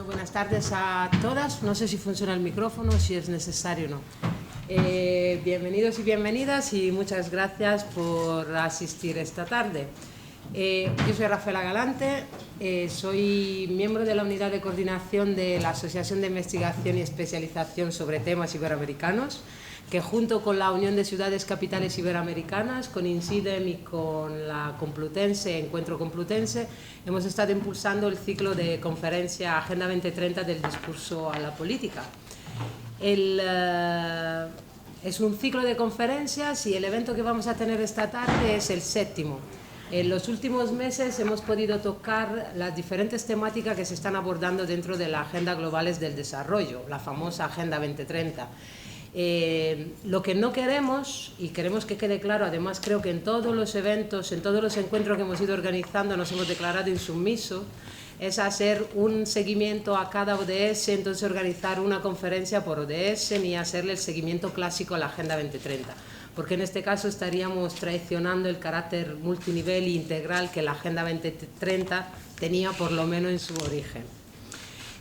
Buenas tardes a todas. No sé si funciona el micrófono, si es necesario o no. Bienvenidos y bienvenidas y muchas gracias por asistir esta tarde. Yo soy Rafaela Galante, soy miembro de la unidad de coordinación de la Asociación de Investigación y Especialización sobre Temas Iberoamericanos, que junto con la Unión de Ciudades Capitales Iberoamericanas, con INCIDEM y con la Complutense, Encuentro Complutense, hemos estado impulsando el ciclo de conferencia Agenda 2030 del discurso a la política. Es un ciclo de conferencias y el evento que vamos a tener esta tarde es el 7º. En los últimos meses hemos podido tocar las diferentes temáticas que se están abordando dentro de la Agenda Globales del Desarrollo, la famosa Agenda 2030. Lo que no queremos, y queremos que quede claro, además creo que en todos los eventos, en todos los encuentros que hemos ido organizando nos hemos declarado insumisos, es hacer un seguimiento a cada ODS, entonces organizar una conferencia por ODS ni hacerle el seguimiento clásico a la Agenda 2030, porque en este caso estaríamos traicionando el carácter multinivel e integral que la Agenda 2030 tenía por lo menos en su origen.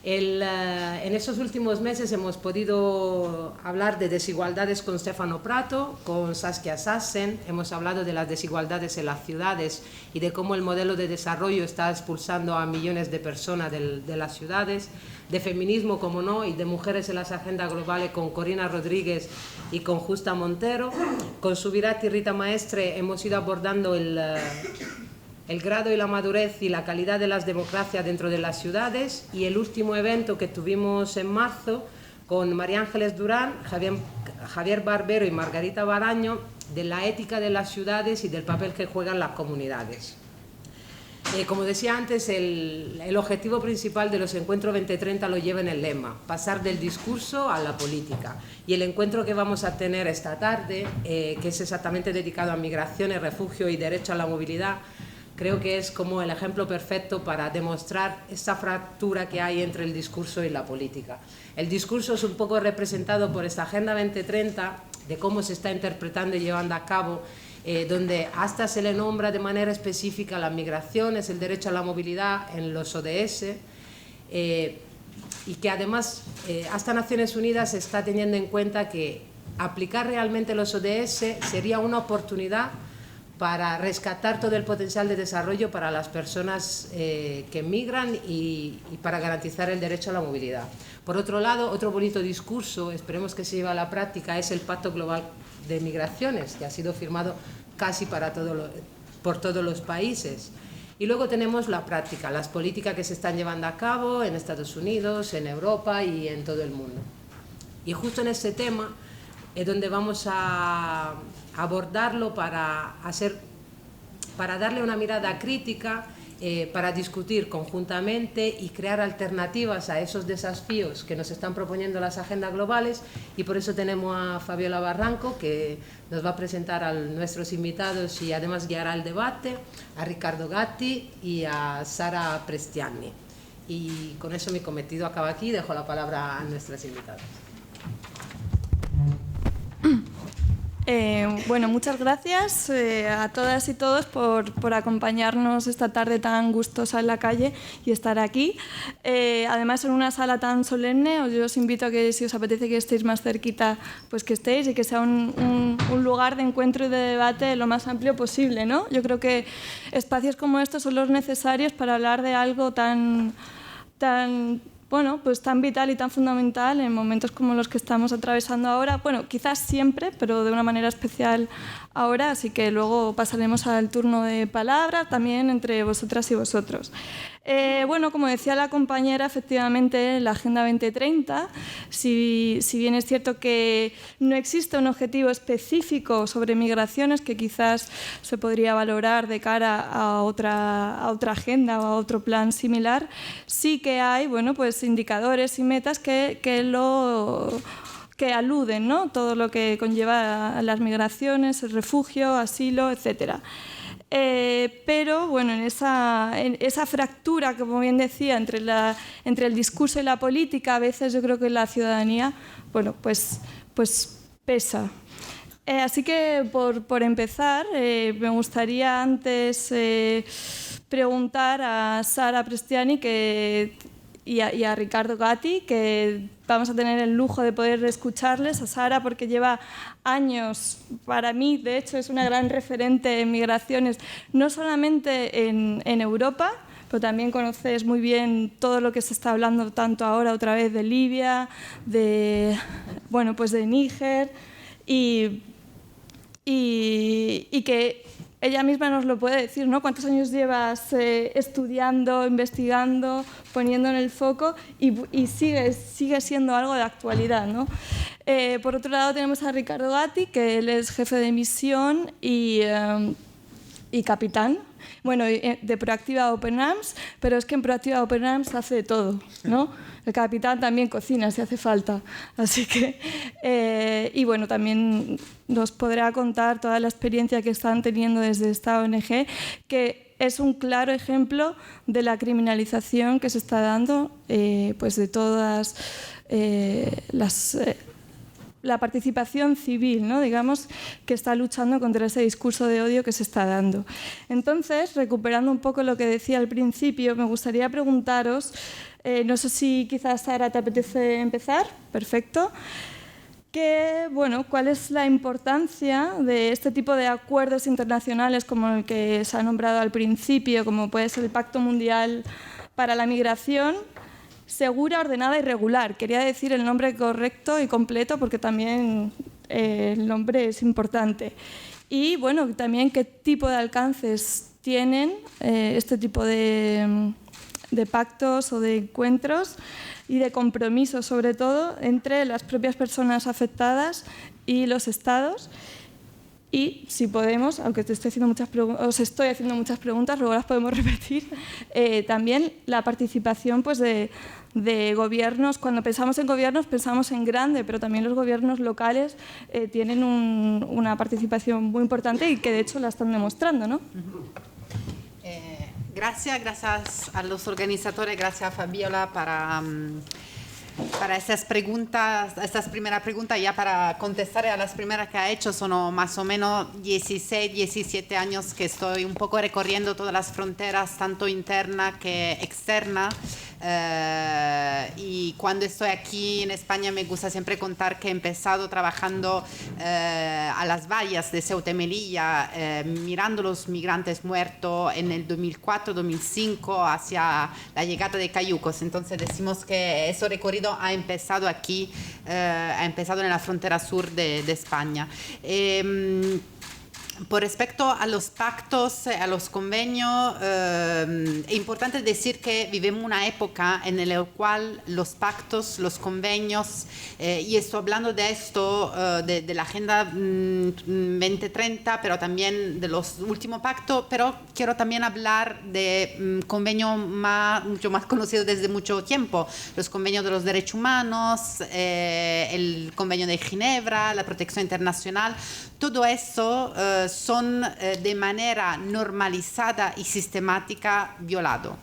En esos últimos meses hemos podido hablar de desigualdades con Stefano Prato, con Saskia Sassen, hemos hablado de las desigualdades en las ciudades y de cómo el modelo de desarrollo está expulsando a millones de personas de las ciudades, de feminismo, como no, y de mujeres en las agendas globales con Corina Rodríguez y con Justa Montero. Con Subirati y Rita Maestre hemos ido abordando el grado y la madurez y la calidad de las democracias dentro de las ciudades, y el último evento que tuvimos en marzo con María Ángeles Durán, Javier Barbero y Margarita Baraño, de la ética de las ciudades y del papel que juegan las comunidades. Como decía antes, el objetivo principal de los encuentros 2030 lo lleva en el lema: pasar del discurso a la política. Y el encuentro que vamos a tener esta tarde, que es exactamente dedicado a migraciones, refugio y derecho a la movilidad, creo que es como el ejemplo perfecto para demostrar esa fractura que hay entre el discurso y la política. El discurso es un poco representado por esta Agenda 2030, de cómo se está interpretando y llevando a cabo, donde hasta se le nombra de manera específica las migraciones, el derecho a la movilidad en los ODS, y que además hasta Naciones Unidas está teniendo en cuenta que aplicar realmente los ODS sería una oportunidad para rescatar todo el potencial de desarrollo para las personas que migran y para garantizar el derecho a la movilidad. Por otro lado, otro bonito discurso, esperemos que se lleve a la práctica, es el Pacto Global de Migraciones, que ha sido firmado casi por todos los países. Y luego tenemos la práctica, las políticas que se están llevando a cabo en Estados Unidos, en Europa y en todo el mundo. Y justo en este tema es donde vamos a abordarlo para darle una mirada crítica, para discutir conjuntamente y crear alternativas a esos desafíos que nos están proponiendo las agendas globales. Y por eso tenemos a Fabiola Barranco, que nos va a presentar a nuestros invitados y además guiará el debate, a Riccardo Gatti y a Sara Prestiani. Y con eso mi cometido acaba aquí, dejo la palabra a nuestras invitadas. Bueno, muchas gracias a todas y todos por acompañarnos esta tarde tan gustosa en la calle y estar aquí. Además, en una sala tan solemne, yo os invito a que, si os apetece que estéis más cerquita, pues que estéis, y que sea un lugar de encuentro y de debate lo más amplio posible, ¿no? Yo creo que espacios como estos son los necesarios para hablar de algo tan pues tan vital y tan fundamental en momentos como los que estamos atravesando ahora. Bueno, quizás siempre, pero de una manera especial ahora, así que luego pasaremos al turno de palabra también entre vosotras y vosotros. Bueno, como decía la compañera, efectivamente la Agenda 2030, si bien es cierto que no existe un objetivo específico sobre migraciones que quizás se podría valorar de cara a otra agenda o a otro plan similar, sí que hay, bueno, pues indicadores y metas que aluden, ¿no? Todo lo que conlleva a las migraciones, el refugio, asilo, etcétera. Pero bueno, en esa fractura, como bien decía, entre el discurso y la política, a veces yo creo que la ciudadanía, bueno, pues pesa. Así que por empezar, me gustaría antes preguntar a Sara Prestiani, que y a Ricardo Gatti, que vamos a tener el lujo de poder escucharles, a Sara, porque lleva años, para mí, de hecho, es una gran referente en migraciones, no solamente en Europa, pero también conoces muy bien todo lo que se está hablando tanto ahora otra vez de Libia, de Níger, y que ella misma nos lo puede decir, ¿no? ¿Cuántos años llevas estudiando, investigando, poniendo en el foco y sigue siendo algo de actualidad, ¿no? Por otro lado tenemos a Ricardo Gatti, que él es jefe de misión y capitán, de Proactiva Open Arms, pero es que en Proactiva Open Arms hace de todo, ¿no? El capitán también cocina si hace falta, así que también nos podrá contar toda la experiencia que están teniendo desde esta ONG, que es un claro ejemplo de la criminalización que se está dando de todas la participación civil, ¿no? Digamos, que está luchando contra ese discurso de odio que se está dando. Entonces, recuperando un poco lo que decía al principio, me gustaría preguntaros, no sé si quizás Sara te apetece empezar, perfecto, ¿cuál es la importancia de este tipo de acuerdos internacionales como el que se ha nombrado al principio, como puede ser el Pacto Mundial para la Migración, segura, ordenada y regular? Quería decir el nombre correcto y completo porque también el nombre es importante. Y también qué tipo de alcances tienen este tipo de pactos o de encuentros y de compromisos, sobre todo, entre las propias personas afectadas y los estados. Y si podemos, aunque os estoy haciendo muchas preguntas, luego las podemos repetir, también la participación de gobiernos. Cuando pensamos en gobiernos pensamos en grande, pero también los gobiernos locales tienen una participación muy importante y que de hecho la están demostrando, ¿no? Gracias a los organizadores, gracias a Fabiola para estas preguntas, estas primeras preguntas. Ya para contestar a las primeras que ha hecho, son más o menos 16, 17 años que estoy un poco recorriendo todas las fronteras, tanto interna que externa. Y cuando estoy aquí en España me gusta siempre contar que he empezado trabajando a las vallas de Ceuta y Melilla, mirando los migrantes muertos en el 2004-2005 hacia la llegada de cayucos. Entonces decimos que ese recorrido ha empezado aquí, ha empezado en la frontera sur de España. Por respecto a los pactos, a los convenios, es importante decir que vivimos una época en la cual los pactos, los convenios, y estoy hablando de esto, de la Agenda 2030, pero también de los últimos pactos, pero quiero también hablar de convenios mucho más conocidos desde mucho tiempo, los convenios de los derechos humanos, el convenio de Ginebra, la protección internacional. Todo eso son de manera normalizada y sistemática violado.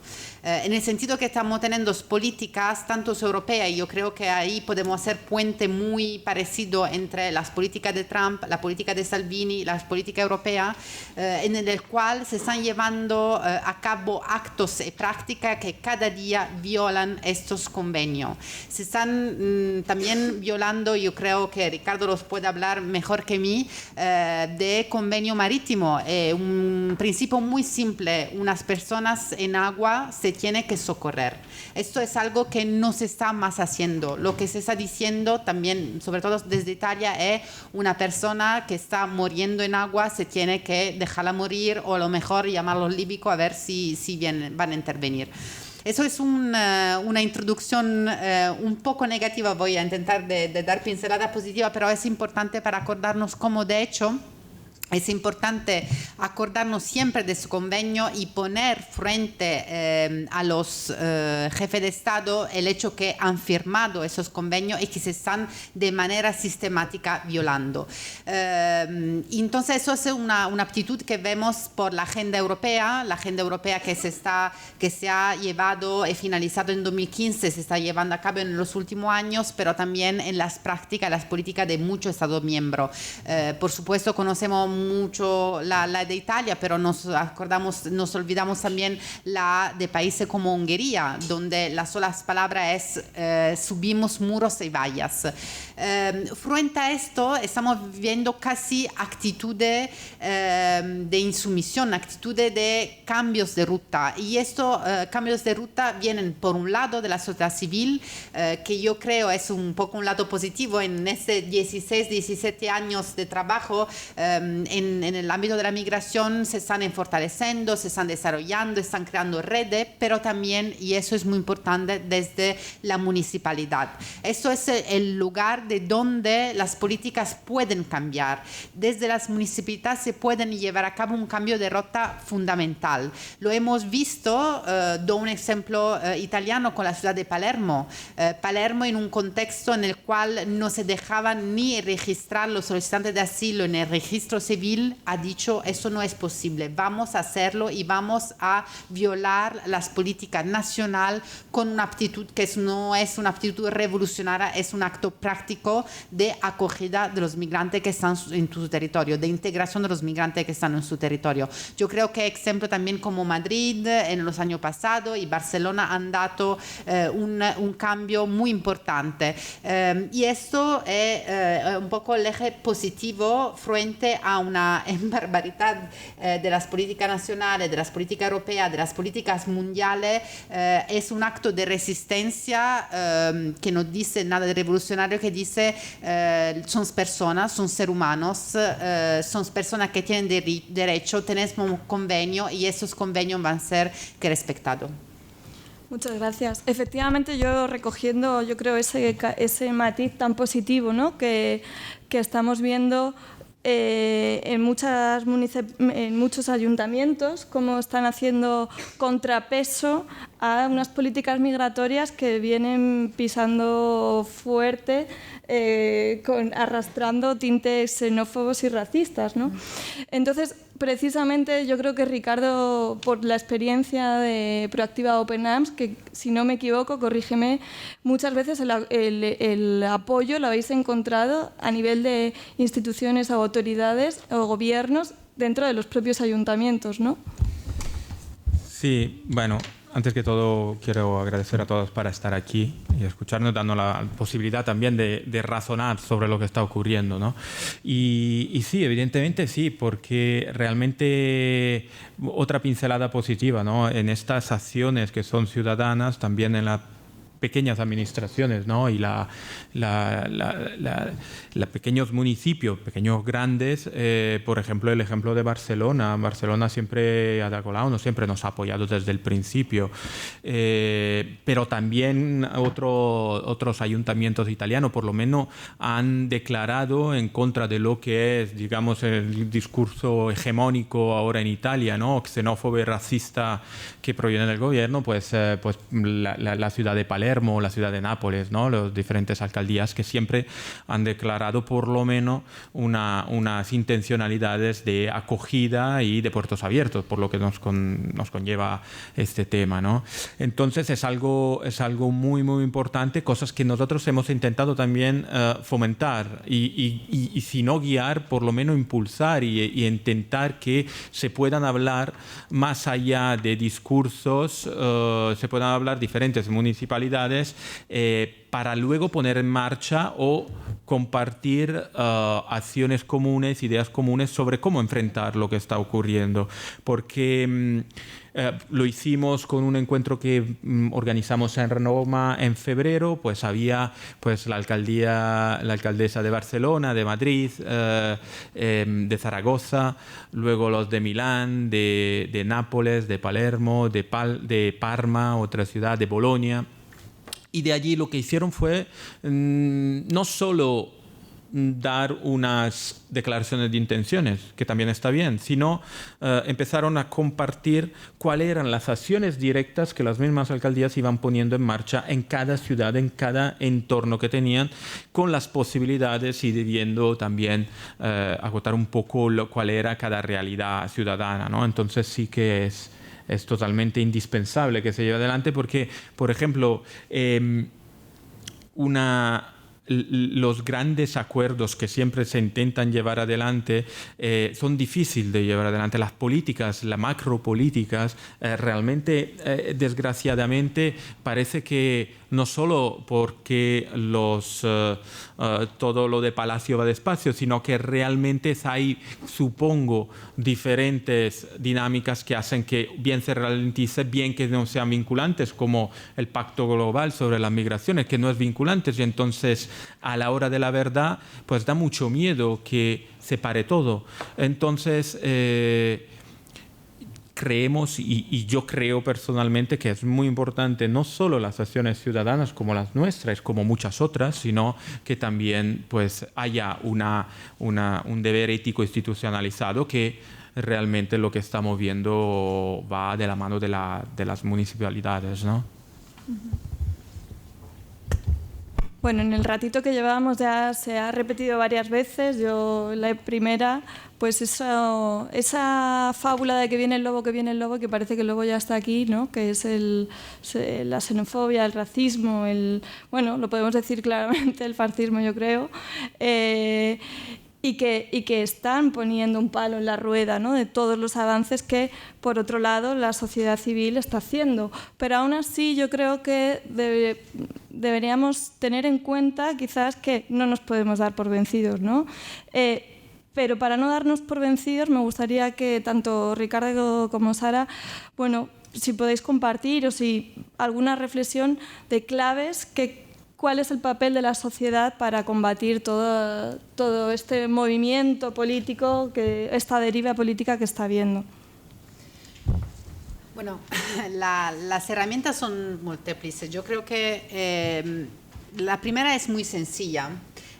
En el sentido que estamos teniendo políticas, tanto europeas, y yo creo que ahí podemos hacer puente muy parecido entre las políticas de Trump, la política de Salvini, las políticas europeas, en el cual se están llevando a cabo actos y prácticas que cada día violan estos convenios. Se están también violando, yo creo que Ricardo los puede hablar mejor que mí, de convenio marítimo. Un principio muy simple: unas personas en agua se tiene que socorrer. Esto es algo que no se está más haciendo. Lo que se está diciendo también, sobre todo desde Italia, es una persona que está muriendo en agua, se tiene que dejarla morir, o a lo mejor llamar a los líbicos a ver si van a intervenir. Eso es una introducción un poco negativa. Voy a intentar de dar pincelada positiva, pero es importante para acordarnos cómo, de hecho, es importante acordarnos siempre de su convenio y poner frente a los jefes de Estado el hecho que han firmado esos convenios y que se están de manera sistemática violando. Entonces eso es una actitud que vemos por la agenda europea que se ha llevado y finalizado en 2015, se está llevando a cabo en los últimos años, pero también en las prácticas, las políticas de muchos Estados miembros. Por supuesto, conocemos mucho la de Italia, pero nos olvidamos también la de países como Hungría, donde la sola palabra es subimos muros y vallas. Frente a esto, estamos viendo casi actitudes de insumisión, actitudes de cambios de ruta. Y estos cambios de ruta vienen, por un lado, de la sociedad civil, que yo creo es un poco un lado positivo en este 16, 17 años de trabajo. En el ámbito de la migración se están fortaleciendo, se están desarrollando, están creando redes, pero también, y eso es muy importante, desde la municipalidad. Esto es el lugar de donde las políticas pueden cambiar. Desde las municipalidades se pueden llevar a cabo un cambio de ruta fundamental. Lo hemos visto, doy un ejemplo italiano con la ciudad de Palermo. Palermo, en un contexto en el cual no se dejaban ni registrar los solicitantes de asilo en el registro civil, ha dicho: eso no es posible, vamos a hacerlo y vamos a violar las políticas nacionales con una actitud que no es una actitud revolucionaria, es un acto práctico de acogida de los migrantes que están en su territorio, de integración de los migrantes que están en su territorio. Yo creo que ejemplo también como Madrid en los años pasados y Barcelona han dado un cambio muy importante. Y esto es un poco el eje positivo frente a una barbaridad de las políticas nacionales, de las políticas europeas, de las políticas mundiales. Es un acto de resistencia que no dice nada de revolucionario, que dice son personas, son seres humanos, son personas que tienen derecho, tenemos un convenio y esos convenios van a ser respetados. Muchas gracias. Efectivamente, yo recogiendo, yo creo, ese matiz tan positivo, ¿no?, que estamos viendo en muchos ayuntamientos, cómo están haciendo contrapeso a unas políticas migratorias que vienen pisando fuerte, arrastrando tintes xenófobos y racistas, ¿no? Entonces, precisamente yo creo que Ricardo, por la experiencia de Proactiva Open Arms, que si no me equivoco, corrígeme, muchas veces el apoyo lo habéis encontrado a nivel de instituciones o autoridades o gobiernos dentro de los propios ayuntamientos, ¿no? Sí, bueno, antes que todo quiero agradecer a todos para estar aquí y escucharnos, dando la posibilidad también de razonar sobre lo que está ocurriendo, ¿no? Y sí, evidentemente sí, porque realmente otra pincelada positiva, ¿no?, en estas acciones que son ciudadanas, también en las pequeñas administraciones, ¿no?, y pequeños municipios, pequeños grandes, por ejemplo, el ejemplo de Barcelona. Barcelona siempre, Ada Colau, no siempre nos ha apoyado desde el principio, pero también otros ayuntamientos italianos, por lo menos, han declarado en contra de lo que es, digamos, el discurso hegemónico ahora en Italia, ¿no?, xenófobo y racista que proviene del gobierno, pues la ciudad de Palermo, la ciudad de Nápoles, ¿no?, las diferentes alcaldías que siempre han declarado por lo menos unas intencionalidades de acogida y de puertos abiertos, por lo que nos conlleva este tema, ¿no? Entonces es algo muy, muy importante, cosas que nosotros hemos intentado también fomentar y si no guiar, por lo menos impulsar y intentar que se puedan hablar más allá de discursos, se puedan hablar diferentes municipalidades para luego poner en marcha o compartir acciones comunes, ideas comunes sobre cómo enfrentar lo que está ocurriendo. Porque lo hicimos con un encuentro que organizamos en Roma en febrero, pues había pues la alcaldesa de Barcelona, de Madrid, de Zaragoza, luego los de Milán, de Nápoles, de Palermo, de Parma, otra ciudad, de Bolonia. Y de allí lo que hicieron fue no solo dar unas declaraciones de intenciones, que también está bien, sino empezaron a compartir cuáles eran las acciones directas que las mismas alcaldías iban poniendo en marcha en cada ciudad, en cada entorno que tenían, con las posibilidades y debiendo también agotar un poco cuál era cada realidad ciudadana, ¿no? Entonces sí que es totalmente indispensable que se lleve adelante porque, por ejemplo, una los grandes acuerdos que siempre se intentan llevar adelante son difíciles de llevar adelante. Las políticas, las macropolíticas, realmente, desgraciadamente, parece que no solo porque todo lo de Palacio va despacio, sino que realmente hay, supongo, diferentes dinámicas que hacen que bien se ralentice, bien que no sean vinculantes, como el Pacto Global sobre las migraciones, que no es vinculante, y entonces a la hora de la verdad pues da mucho miedo que se pare todo. Entonces creemos, y yo creo personalmente, que es muy importante no solo las acciones ciudadanas como las nuestras, como muchas otras, sino que también pues haya un deber ético institucionalizado, que realmente lo que estamos viendo va de la mano de las municipalidades, ¿no? Bueno, en el ratito que llevábamos ya se ha repetido varias veces. Yo la primera, pues esa fábula de que viene el lobo, que parece que el lobo ya está aquí, ¿no? Que es la xenofobia, el racismo, bueno, lo podemos decir claramente, el fascismo, yo creo. Y que están poniendo un palo en la rueda, ¿no? De todos los avances que, por otro lado, la sociedad civil está haciendo. Pero aún así yo creo que deberíamos tener en cuenta quizás que no nos podemos dar por vencidos, ¿no? Pero para no darnos por vencidos me gustaría que tanto Ricardo como Sara, bueno, si podéis compartir o si alguna reflexión de claves ¿cuál es el papel de la sociedad para combatir todo este movimiento político, esta deriva política que está habiendo? Bueno, las herramientas son múltiples. Yo creo que la primera es muy sencilla,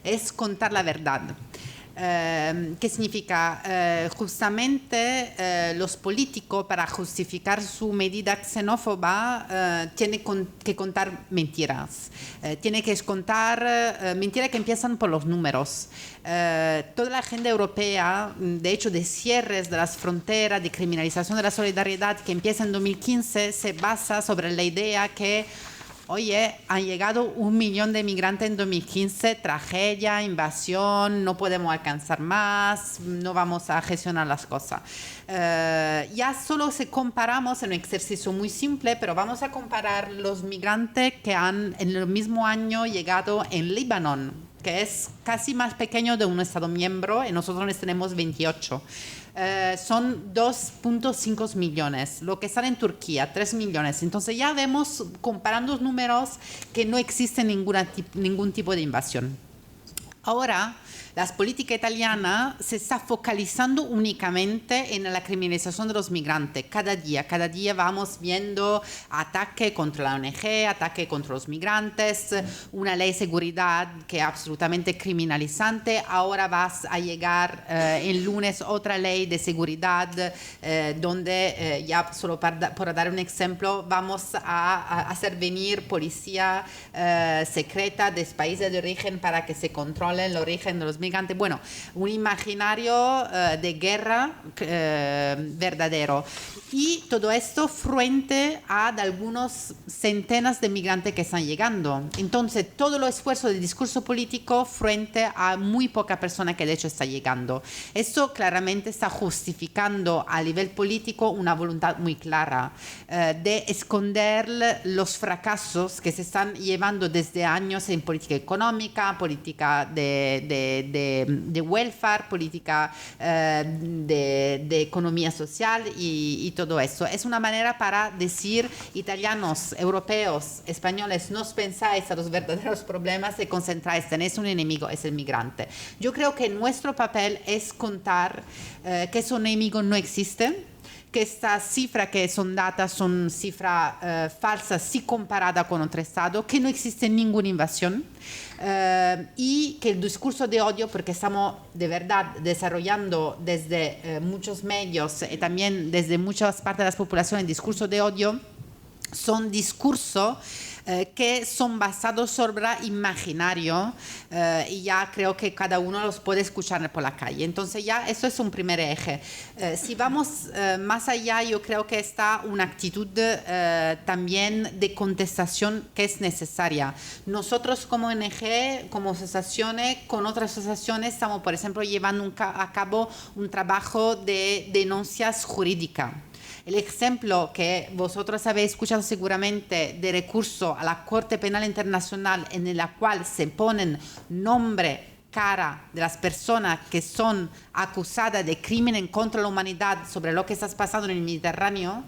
es contar la verdad. ¿Qué significa? Justamente los políticos, para justificar su medida xenófoba, tienen que contar mentiras. Tienen que contar mentiras que empiezan por los números. Toda la agenda europea, de hecho, de cierres de las fronteras, de criminalización de la solidaridad, que empieza en 2015, se basa sobre la idea que oye, han llegado 1 millón de migrantes en 2015, tragedia, invasión, no podemos alcanzar más, no vamos a gestionar las cosas. Ya solo si comparamos, en un ejercicio muy simple, pero vamos a comparar los migrantes que han en el mismo año llegado en Líbano, que es casi más pequeño de un Estado miembro, y nosotros tenemos 28. Son 2.5 millones, lo que sale en Turquía, 3 millones. Entonces ya vemos, comparando los números, que no existe ningún tipo de invasión. Ahora, la política italiana se está focalizando únicamente en la criminalización de los migrantes. Cada día vamos viendo ataque contra la ONG, ataque contra los migrantes, una ley de seguridad que es absolutamente criminalizante. Ahora va a llegar el lunes otra ley de seguridad donde ya solo por dar un ejemplo, vamos a hacer venir policía secreta de países de origen para que se controle el origen de los migrantes. Bueno, un imaginario de guerra verdadero. Y todo esto frente a algunos centenas de migrantes que están llegando. Entonces, todo el esfuerzo del discurso político frente a muy poca persona que de hecho está llegando. Esto claramente está justificando a nivel político una voluntad muy clara de esconder los fracasos que se están llevando desde años en política económica, política de welfare, política de economía social y todo eso. Es una manera para decir, italianos, europeos, españoles, no os pensáis a los verdaderos problemas y concentráis, tenéis un enemigo, es el migrante. Yo creo que nuestro papel es contar que ese enemigo no existe, que estas cifras que son datas son cifras falsas si comparada con otro Estado, que no existe ninguna invasión y que el discurso de odio, porque estamos de verdad desarrollando desde muchos medios y también desde muchas partes de la población el discurso de odio, son discursos que son basados sobre imaginario y ya creo que cada uno los puede escuchar por la calle. Entonces ya eso es un primer eje. Si vamos más allá, yo creo que está una actitud también de contestación que es necesaria. Nosotros como ONG, como asociaciones, con otras asociaciones, estamos, por ejemplo, llevando a cabo un trabajo de denuncias jurídicas. El ejemplo que vosotros habéis escuchado seguramente de recurso a la Corte Penal Internacional en el cual se ponen nombre, cara de las personas que son acusadas de crímenes contra la humanidad sobre lo que está pasando en el Mediterráneo,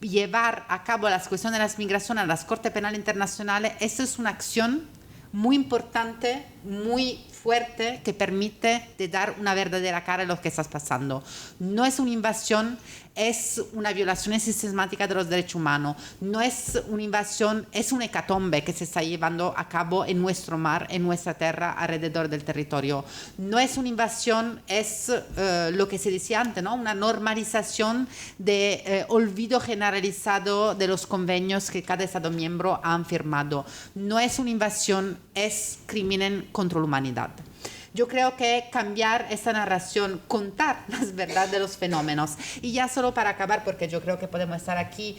llevar a cabo las cuestiones de las migraciones a las Cortes Penales Internacionales, eso es una acción muy importante, muy fuerte, que permite de dar una verdadera cara a lo que está pasando. No es una invasión, es una violación sistemática de los derechos humanos. No es una invasión, es una hecatombe que se está llevando a cabo en nuestro mar, en nuestra tierra, alrededor del territorio. No es una invasión, es lo que se decía antes, ¿no? Una normalización de olvido generalizado de los convenios que cada Estado miembro han firmado. No es una invasión, es crimen contra la humanidad. Yo creo que cambiar esta narración, contar las verdades de los fenómenos. Y ya solo para acabar, porque yo creo que podemos estar aquí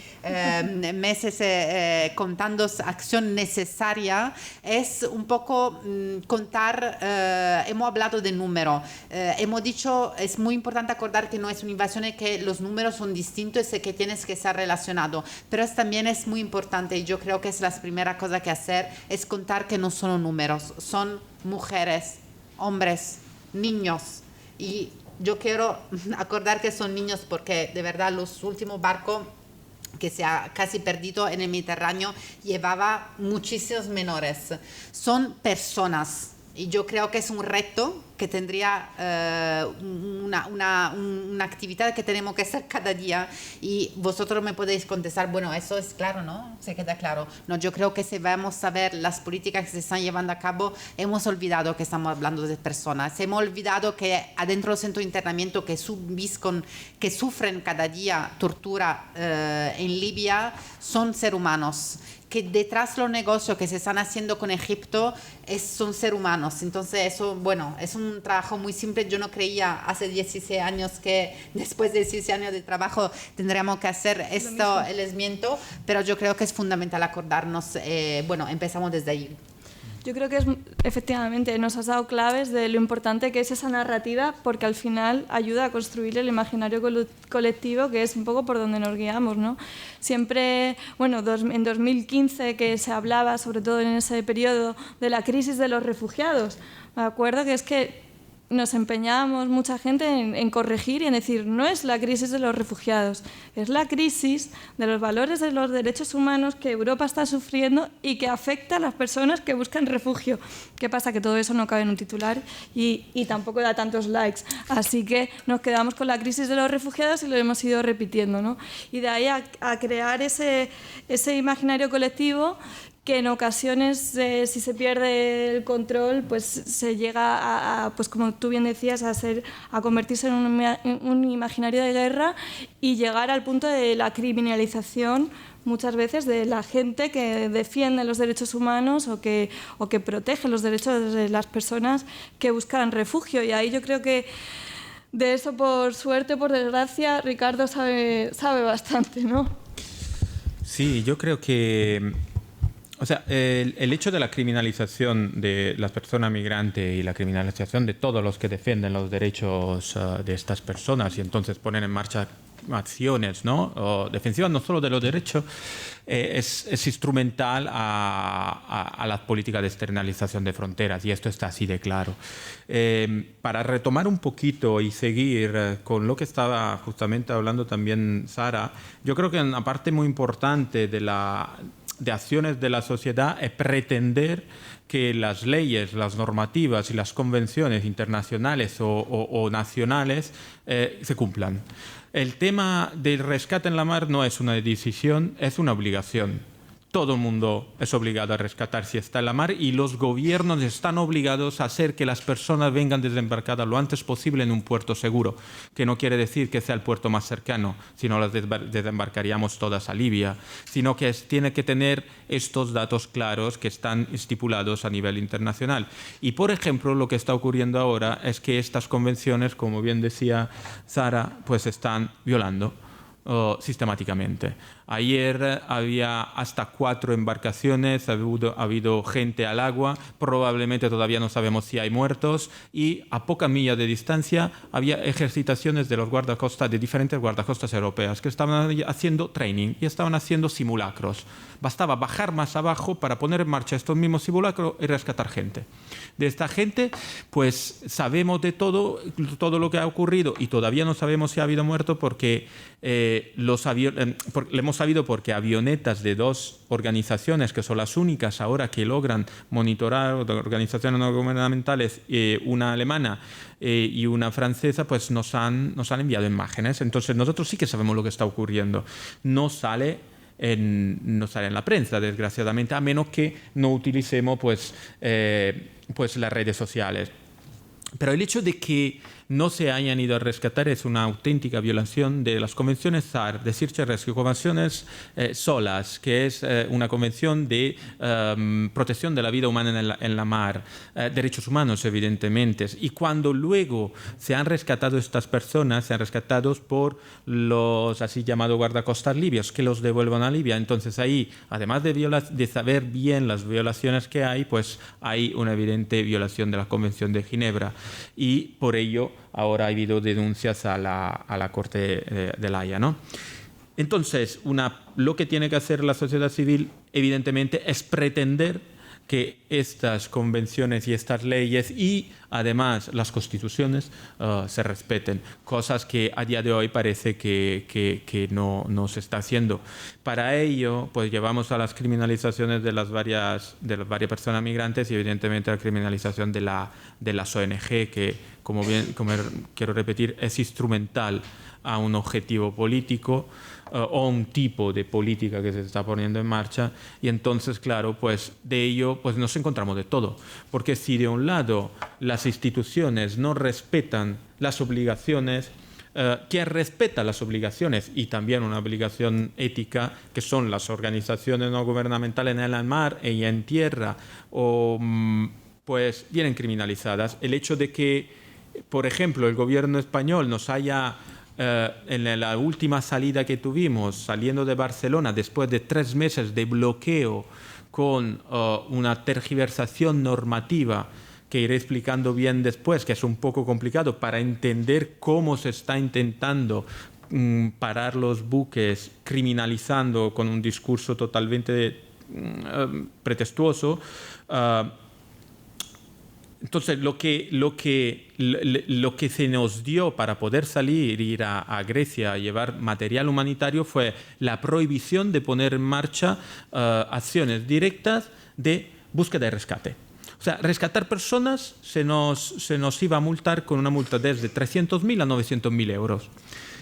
meses contando acción necesaria, es un poco contar, hemos hablado de número, hemos dicho, es muy importante acordar que no es una invasión y que los números son distintos y que tienes que estar relacionado, pero también es muy importante, y yo creo que es la primera cosa que hacer, es contar que no son números, son mujeres, hombres, niños, y yo quiero acordar que son niños porque de verdad los últimos barcos que se ha casi perdido en el Mediterráneo llevaba muchísimos menores. Son personas y yo creo que es un reto que tendría una actividad que tenemos que hacer cada día, y vosotros me podéis contestar, bueno, eso es claro, ¿no? Se queda claro. No, yo creo que si vamos a ver las políticas que se están llevando a cabo, hemos olvidado que estamos hablando de personas, hemos olvidado que adentro del centro de internamiento que sufren cada día tortura en Libia, son seres humanos, que detrás de los negocios que se están haciendo con Egipto son seres humanos. Entonces eso, bueno, es un trabajo muy simple. Yo no creía hace 16 años que después de 16 años de trabajo tendríamos que hacer esto, el esmiento, pero yo creo que es fundamental acordarnos. Bueno, empezamos desde ahí. Yo creo que efectivamente nos has dado claves de lo importante que es esa narrativa, porque al final ayuda a construir el imaginario colectivo, que es un poco por donde nos guiamos, ¿no? Siempre, bueno, en 2015 que se hablaba, sobre todo en ese periodo, de la crisis de los refugiados. Me acuerdo que es que nos empeñábamos mucha gente en corregir y en decir, no es la crisis de los refugiados, es la crisis de los valores de los derechos humanos que Europa está sufriendo y que afecta a las personas que buscan refugio. ¿Qué pasa? Que todo eso no cabe en un titular y tampoco da tantos likes. Así que nos quedamos con la crisis de los refugiados y lo hemos ido repitiendo, ¿no? Y de ahí a crear ese imaginario colectivo que en ocasiones, si se pierde el control, pues se llega a pues como tú bien decías, a convertirse en un imaginario de guerra y llegar al punto de la criminalización muchas veces de la gente que defiende los derechos humanos o que protege los derechos de las personas que buscan refugio. Y ahí yo creo que de eso, por suerte o por desgracia, Ricardo sabe bastante, ¿no? Sí, yo creo que... O sea, el hecho de la criminalización de las personas migrantes y la criminalización de todos los que defienden los derechos de estas personas y entonces ponen en marcha acciones, ¿no? O defensivas no solo de los derechos, es instrumental a las políticas de externalización de fronteras, y esto está así de claro. Para retomar un poquito y seguir con lo que estaba justamente hablando también Sara, yo creo que una parte muy importante de acciones de la sociedad es pretender que las leyes, las normativas y las convenciones internacionales o nacionales se cumplan. El tema del rescate en la mar no es una decisión, es una obligación. todo el mundo es obligado a rescatar si está en la mar y los gobiernos están obligados a hacer que las personas vengan desembarcadas lo antes posible en un puerto seguro, que no quiere decir que sea el puerto más cercano, si no las desembarcaríamos todas a Libia, sino que tiene que tener estos datos claros que están estipulados a nivel internacional. Y, por ejemplo, lo que está ocurriendo ahora es que estas convenciones, como bien decía Sara, pues están violando sistemáticamente. Ayer había hasta 4 embarcaciones, ha habido gente al agua, probablemente todavía no sabemos si hay muertos, y a poca milla de distancia había ejercitaciones de los guardacostas, de diferentes guardacostas europeas, que estaban haciendo training y estaban haciendo simulacros. Bastaba bajar más abajo para poner en marcha estos mismos simulacros y rescatar gente. De esta gente, pues sabemos de todo lo que ha ocurrido y todavía no sabemos si ha habido muertos porque lo hemos sabido porque avionetas de 2 organizaciones que son las únicas ahora que logran monitorar, organizaciones no gubernamentales, una alemana y una francesa, pues nos han enviado imágenes. Entonces nosotros sí que sabemos lo que está ocurriendo. No sale en la prensa, desgraciadamente, a menos que no utilicemos pues las redes sociales. Pero el hecho de que no se hayan ido a rescatar es una auténtica violación de las convenciones SAR, de Search and Rescue, convenciones SOLAS, que es una convención de protección de la vida humana en la mar, derechos humanos, evidentemente. Y cuando luego se han rescatado estas personas, se han rescatado por los así llamados guardacostas libios, que los devuelvan a Libia. Entonces ahí, además de saber bien las violaciones que hay, pues hay una evidente violación de la Convención de Ginebra. Y por ello ahora ha habido denuncias a la Corte de la Haya, ¿no? Entonces, lo que tiene que hacer la sociedad civil, evidentemente, es pretender que estas convenciones y estas leyes y, además, las constituciones se respeten, cosas que a día de hoy parece que no se está haciendo. Para ello, pues llevamos a las criminalizaciones de las varias personas migrantes y, evidentemente, a la criminalización de las ONG, que, como quiero repetir, es instrumental a un objetivo político o un tipo de política que se está poniendo en marcha. Y entonces, claro, pues de ello pues nos encontramos de todo. Porque si de un lado las instituciones no respetan las obligaciones, quien respeta las obligaciones y también una obligación ética, que son las organizaciones no gubernamentales en el mar y en tierra, pues vienen criminalizadas. El hecho de que, por ejemplo, el gobierno español nos haya en la última salida que tuvimos, saliendo de Barcelona, después de 3 meses de bloqueo con una tergiversación normativa que iré explicando bien después, que es un poco complicado para entender cómo se está intentando parar los buques, criminalizando con un discurso totalmente pretestuoso. Entonces, lo que se nos dio para poder ir a Grecia a llevar material humanitario fue la prohibición de poner en marcha acciones directas de búsqueda y rescate. O sea, rescatar personas se nos iba a multar con una multa desde 300.000 a 900.000 euros.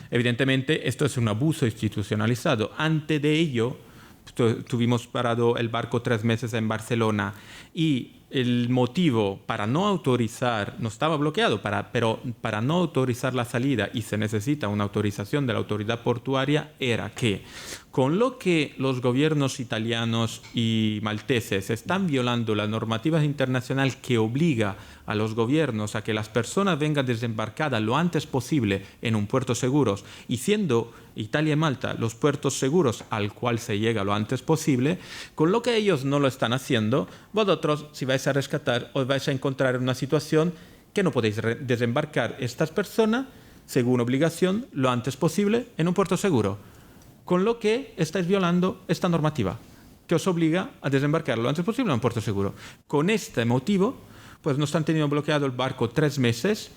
Evidentemente, esto es un abuso institucionalizado. Antes de ello, tuvimos parado el barco 3 meses en Barcelona y el motivo para no autorizar, no estaba bloqueado, pero para no autorizar la salida, y se necesita una autorización de la autoridad portuaria, era que con lo que los gobiernos italianos y malteses están violando la normativa internacional que obliga a los gobiernos a que las personas vengan desembarcadas lo antes posible en un puerto seguro, y siendo Italia y Malta los puertos seguros al cual se llega lo antes posible, con lo que ellos no lo están haciendo, vosotros, si vais a rescatar, os vais a encontrar en una situación que no podéis desembarcar estas personas, según obligación, lo antes posible en un puerto seguro. Con lo que estáis violando esta normativa, que os obliga a desembarcar lo antes posible en un puerto seguro. Con este motivo, pues nos han tenido bloqueado el barco 3 meses,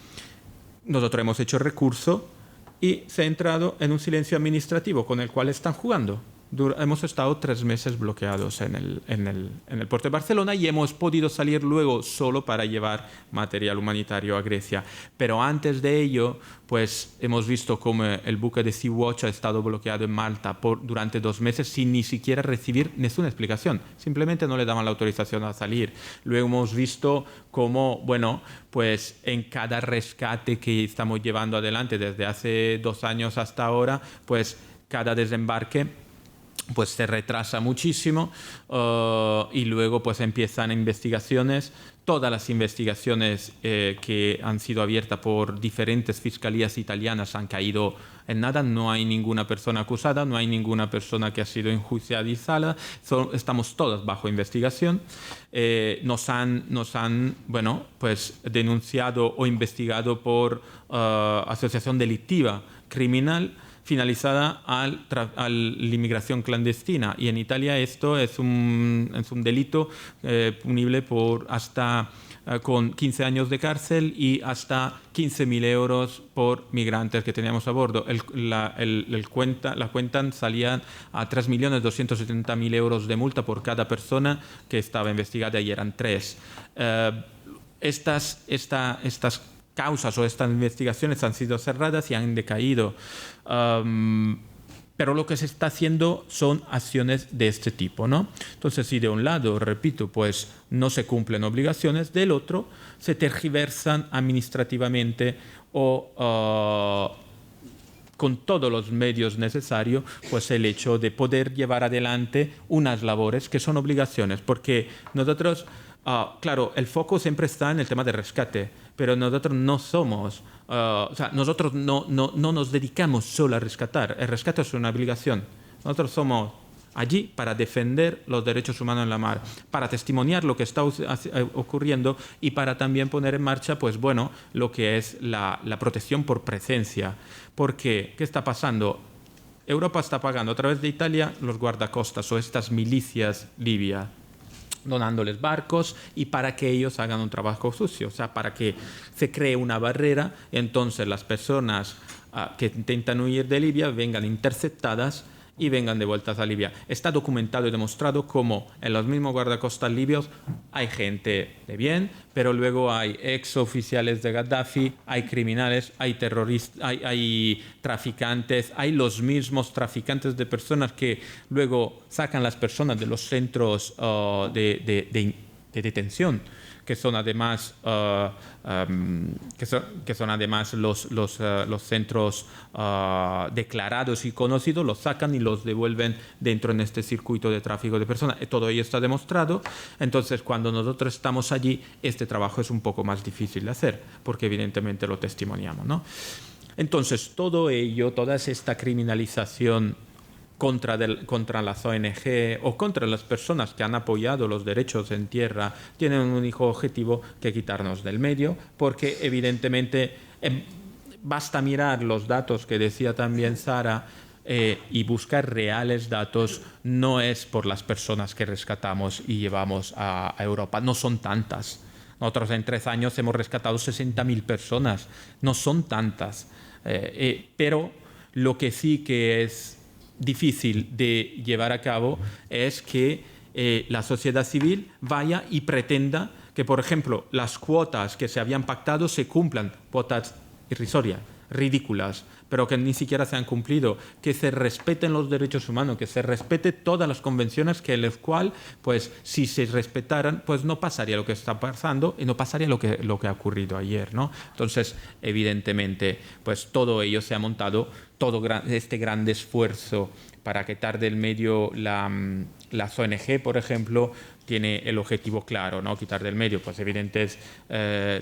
nosotros hemos hecho recurso y se ha entrado en un silencio administrativo con el cual están jugando. hemos estado 3 meses bloqueados en el puerto de Barcelona y hemos podido salir luego solo para llevar material humanitario a Grecia. Pero antes de ello, pues hemos visto cómo el buque de Sea-Watch ha estado bloqueado en Malta durante 2 meses sin ni siquiera recibir ninguna explicación. Simplemente no le daban la autorización a salir. Luego hemos visto cómo, bueno, pues en cada rescate que estamos llevando adelante desde hace 2 años hasta ahora, pues cada desembarque pues se retrasa muchísimo y luego pues empiezan investigaciones. Todas las investigaciones que han sido abiertas por diferentes fiscalías italianas han caído en nada. No hay ninguna persona acusada, no hay ninguna persona que ha sido enjuiciada. Estamos todas bajo investigación. Nos han bueno, pues denunciado o investigado por asociación delictiva criminal finalizada a la inmigración clandestina. Y en Italia esto es un delito punible por con 15 años de cárcel y hasta 15.000 euros por migrantes que teníamos a bordo. La cuenta salía a 3.270.000 euros de multa por cada persona que estaba investigada y eran 3. Estas causas o estas investigaciones han sido cerradas y han decaído. Pero lo que se está haciendo son acciones de este tipo, ¿no? Entonces, si de un lado, repito, pues no se cumplen obligaciones, del otro se tergiversan administrativamente o con todos los medios necesarios, pues el hecho de poder llevar adelante unas labores que son obligaciones, porque nosotros, claro, el foco siempre está en el tema de rescate, pero nosotros no somos, nosotros no nos dedicamos solo a rescatar. El rescate es una obligación. Nosotros somos allí para defender los derechos humanos en la mar, para testimoniar lo que está ocurriendo y para también poner en marcha, pues bueno, lo que es la protección por presencia. Porque, ¿qué está pasando? Europa está pagando a través de Italia los guardacostas o estas milicias libias, donándoles barcos y para que ellos hagan un trabajo sucio, o sea, para que se cree una barrera, entonces las personas que intentan huir de Libia vengan interceptadas y vengan de vueltas a Libia. Está documentado y demostrado cómo en los mismos guardacostas libios hay gente de bien, pero luego hay ex oficiales de Gaddafi, hay criminales, hay terroristas, hay traficantes, hay los mismos traficantes de personas que luego sacan las personas de los centros de detención, que son además los centros declarados y conocidos, los sacan y los devuelven dentro en este circuito de tráfico de personas. Todo ello está demostrado. Entonces, cuando nosotros estamos allí, este trabajo es un poco más difícil de hacer, porque evidentemente lo testimoniamos, ¿no? Entonces, todo ello, toda esta criminalización contra las ONG o contra las personas que han apoyado los derechos en tierra, tienen un único objetivo, que quitarnos del medio, porque evidentemente basta mirar los datos que decía también Sara y buscar reales datos. No es por las personas que rescatamos y llevamos a Europa, no son tantas. Nosotros en 3 años hemos rescatado 60.000 personas, no son tantas, pero lo que sí que es difícil de llevar a cabo es que la sociedad civil vaya y pretenda que, por ejemplo, las cuotas que se habían pactado se cumplan, cuotas irrisorias, ridículas, pero que ni siquiera se han cumplido, que se respeten los derechos humanos, que se respete todas las convenciones, que las cuales, pues, si se respetaran, pues no pasaría lo que está pasando y no pasaría lo que ha ocurrido ayer, ¿no? Entonces, evidentemente, pues todo ello se ha montado, todo este gran esfuerzo para quitar del medio las ONG, por ejemplo, tiene el objetivo claro, ¿no? Quitar del medio, pues, evidentes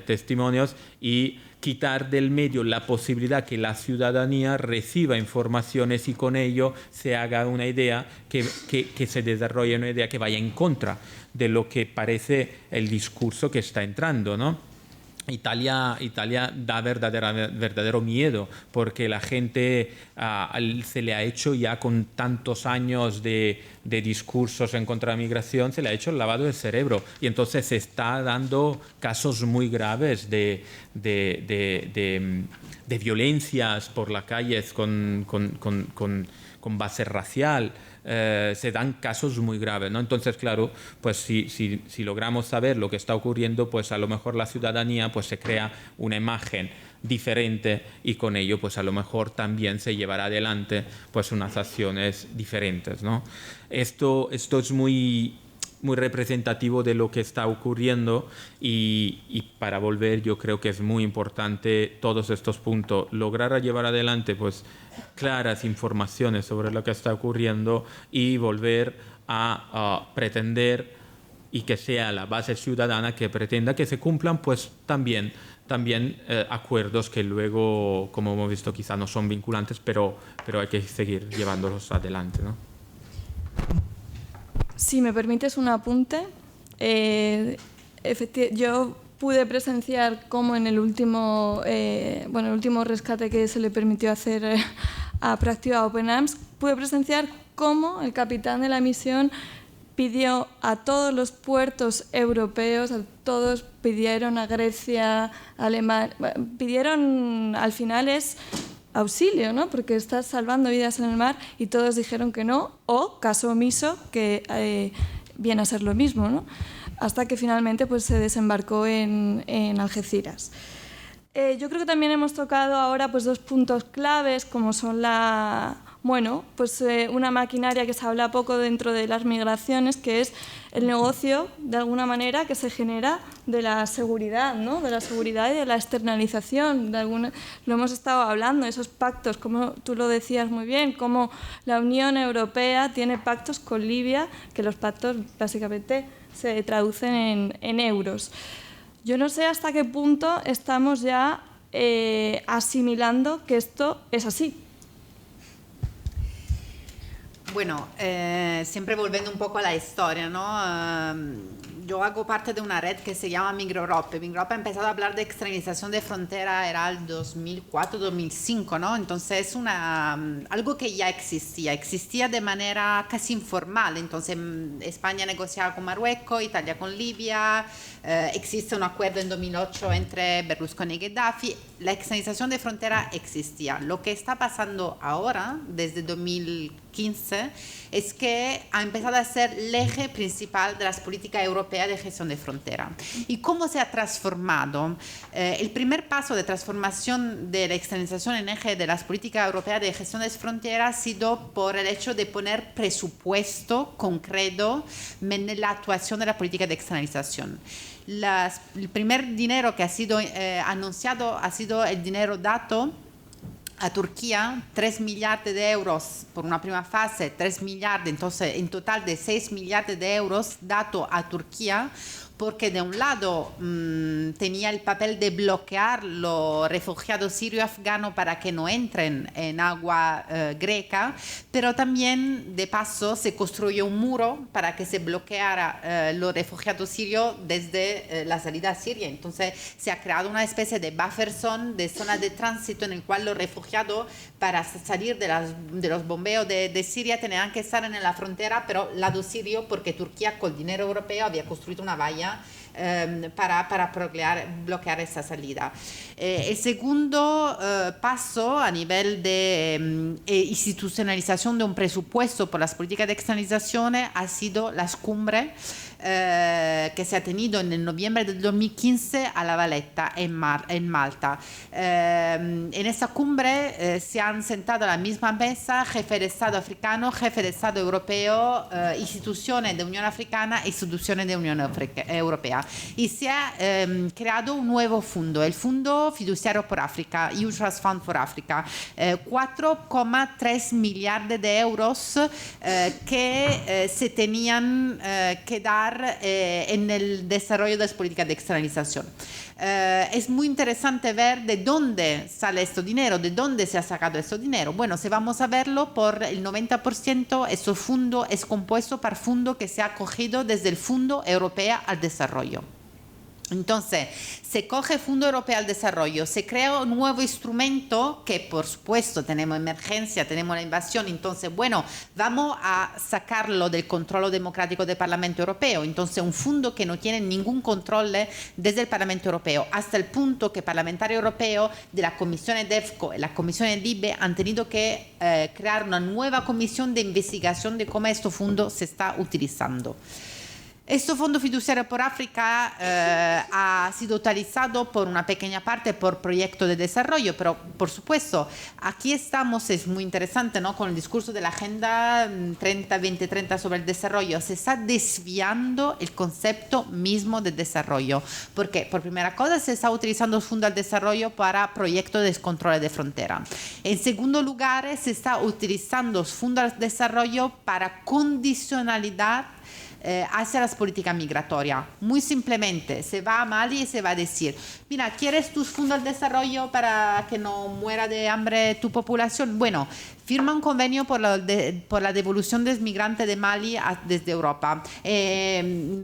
testimonios y quitar del medio la posibilidad que la ciudadanía reciba informaciones y con ello se haga una idea, que se desarrolle una idea que vaya en contra de lo que parece el discurso que está entrando, ¿no? Italia da verdadero miedo, porque la gente se le ha hecho ya con tantos años de discursos en contra de la migración, se le ha hecho el lavado del cerebro y entonces se está dando casos muy graves de violencias por las calles con con base racial, se dan casos muy graves, ¿no? Entonces, claro, pues si logramos saber lo que está ocurriendo, pues a lo mejor la ciudadanía pues se crea una imagen diferente y con ello pues a lo mejor también se llevará adelante pues unas acciones diferentes, ¿no? Esto es muy representativo de lo que está ocurriendo y para volver yo creo que es muy importante todos estos puntos, lograr llevar adelante pues claras informaciones sobre lo que está ocurriendo y volver a pretender y que sea la base ciudadana que pretenda que se cumplan pues también acuerdos que luego, como hemos visto, quizá no son vinculantes, pero hay que seguir llevándolos adelante, ¿no? Si me permites un apunte, yo pude presenciar cómo en el último rescate que se le permitió hacer a Proactiva Open Arms, pude presenciar cómo el capitán de la misión pidió a todos los puertos europeos, pidieron a Grecia, a Alemania, pidieron, al final es auxilio, ¿no? Porque estás salvando vidas en el mar y todos dijeron que no, o caso omiso, que viene a ser lo mismo, ¿no? Hasta que finalmente pues, se desembarcó en Algeciras. Yo creo que también hemos tocado ahora pues, dos puntos claves, como son una maquinaria que se habla poco dentro de las migraciones, que es el negocio, de alguna manera, que se genera de la seguridad, ¿no? De la seguridad y de la externalización. Lo hemos estado hablando, esos pactos, como tú lo decías muy bien, como la Unión Europea tiene pactos con Libia, que los pactos básicamente se traducen en euros. Yo no sé hasta qué punto estamos ya asimilando que esto es así. Bueno, siempre volviendo un poco a la historia, ¿no? Yo hago parte de una red que se llama Migreurope. Migreurope ha empezado a hablar de externalización de frontera, era el 2004-2005, ¿no? Entonces es algo que ya existía de manera casi informal. Entonces España negociaba con Marruecos, Italia con Libia, existe un acuerdo en 2008 entre Berlusconi y Gheddafi. La externalización de frontera existía. Lo que está pasando ahora, desde 2015, es que ha empezado a ser el eje principal de las políticas europeas de gestión de frontera. ¿Y cómo se ha transformado? El primer paso de transformación de la externalización en eje de las políticas europeas de gestión de frontera ha sido por el hecho de poner presupuesto concreto en la actuación de la política de externalización. El primer dinero que ha sido anunciado ha sido el dinero dado a Turquía, 3 millardi de euros por una prima fase, 3 millardi, entonces en total de 6 millardi de euros dado a Turquía, porque de un lado tenía el papel de bloquear los refugiados sirio-afganos para que no entren en agua greca, pero también de paso se construyó un muro para que se bloqueara los refugiados sirios desde la salida a Siria. Entonces se ha creado una especie de buffer zone, de zona de tránsito en el cual los refugiados para salir de los bombeos de Siria tenían que estar en la frontera, pero lado sirio, porque Turquía con dinero europeo había construido una valla para bloquear esa salida. El segundo paso a nivel de institucionalización de un presupuesto por las políticas de externalización ha sido las cumbres que se ha tenido en el noviembre del 2015 a La Valletta, en Malta. En esa cumbre se han sentado a la misma mesa jefe de Estado africano, jefe de Estado europeo, instituciones de Unión Africana e instituciones de Unión Europea. Y se ha creado un nuevo fondo, el Fondo Fiduciario por África, EU Trust Fund for Africa, 4,3 millardi de euros que se tenían que dar en el desarrollo de las políticas de externalización. Es muy interesante ver de dónde sale este dinero, de dónde se ha sacado este dinero. Bueno, si vamos a verlo, por el 90% este fondo es compuesto por fondo que se ha cogido desde el Fondo Europeo al Desarrollo. Entonces, se coge Fondo Europeo al Desarrollo, se crea un nuevo instrumento que, por supuesto, tenemos emergencia, tenemos la invasión. Entonces, bueno, vamos a sacarlo del control democrático del Parlamento Europeo. Entonces, un fondo que no tiene ningún control desde el Parlamento Europeo, hasta el punto que parlamentarios europeos de la Comisión DEFCO y la Comisión LIBE han tenido que crear una nueva comisión de investigación de cómo este fondo se está utilizando. Este Fondo Fiduciario por África ha sido utilizado por una pequeña parte por proyectos de desarrollo, pero por supuesto, aquí estamos, es muy interesante, ¿no? Con el discurso de la Agenda 2030 sobre el desarrollo, se está desviando el concepto mismo de desarrollo, porque por primera cosa se está utilizando el Fondo al Desarrollo para proyectos de control de frontera. En segundo lugar, se está utilizando el Fondo al Desarrollo para condicionalidad hacia las políticas migratorias. Muy simplemente, se va a Mali y se va a decir, mira, ¿quieres tus fondos de desarrollo para que no muera de hambre tu población? Bueno, firma un convenio por la devolución de migrantes de Mali desde Europa.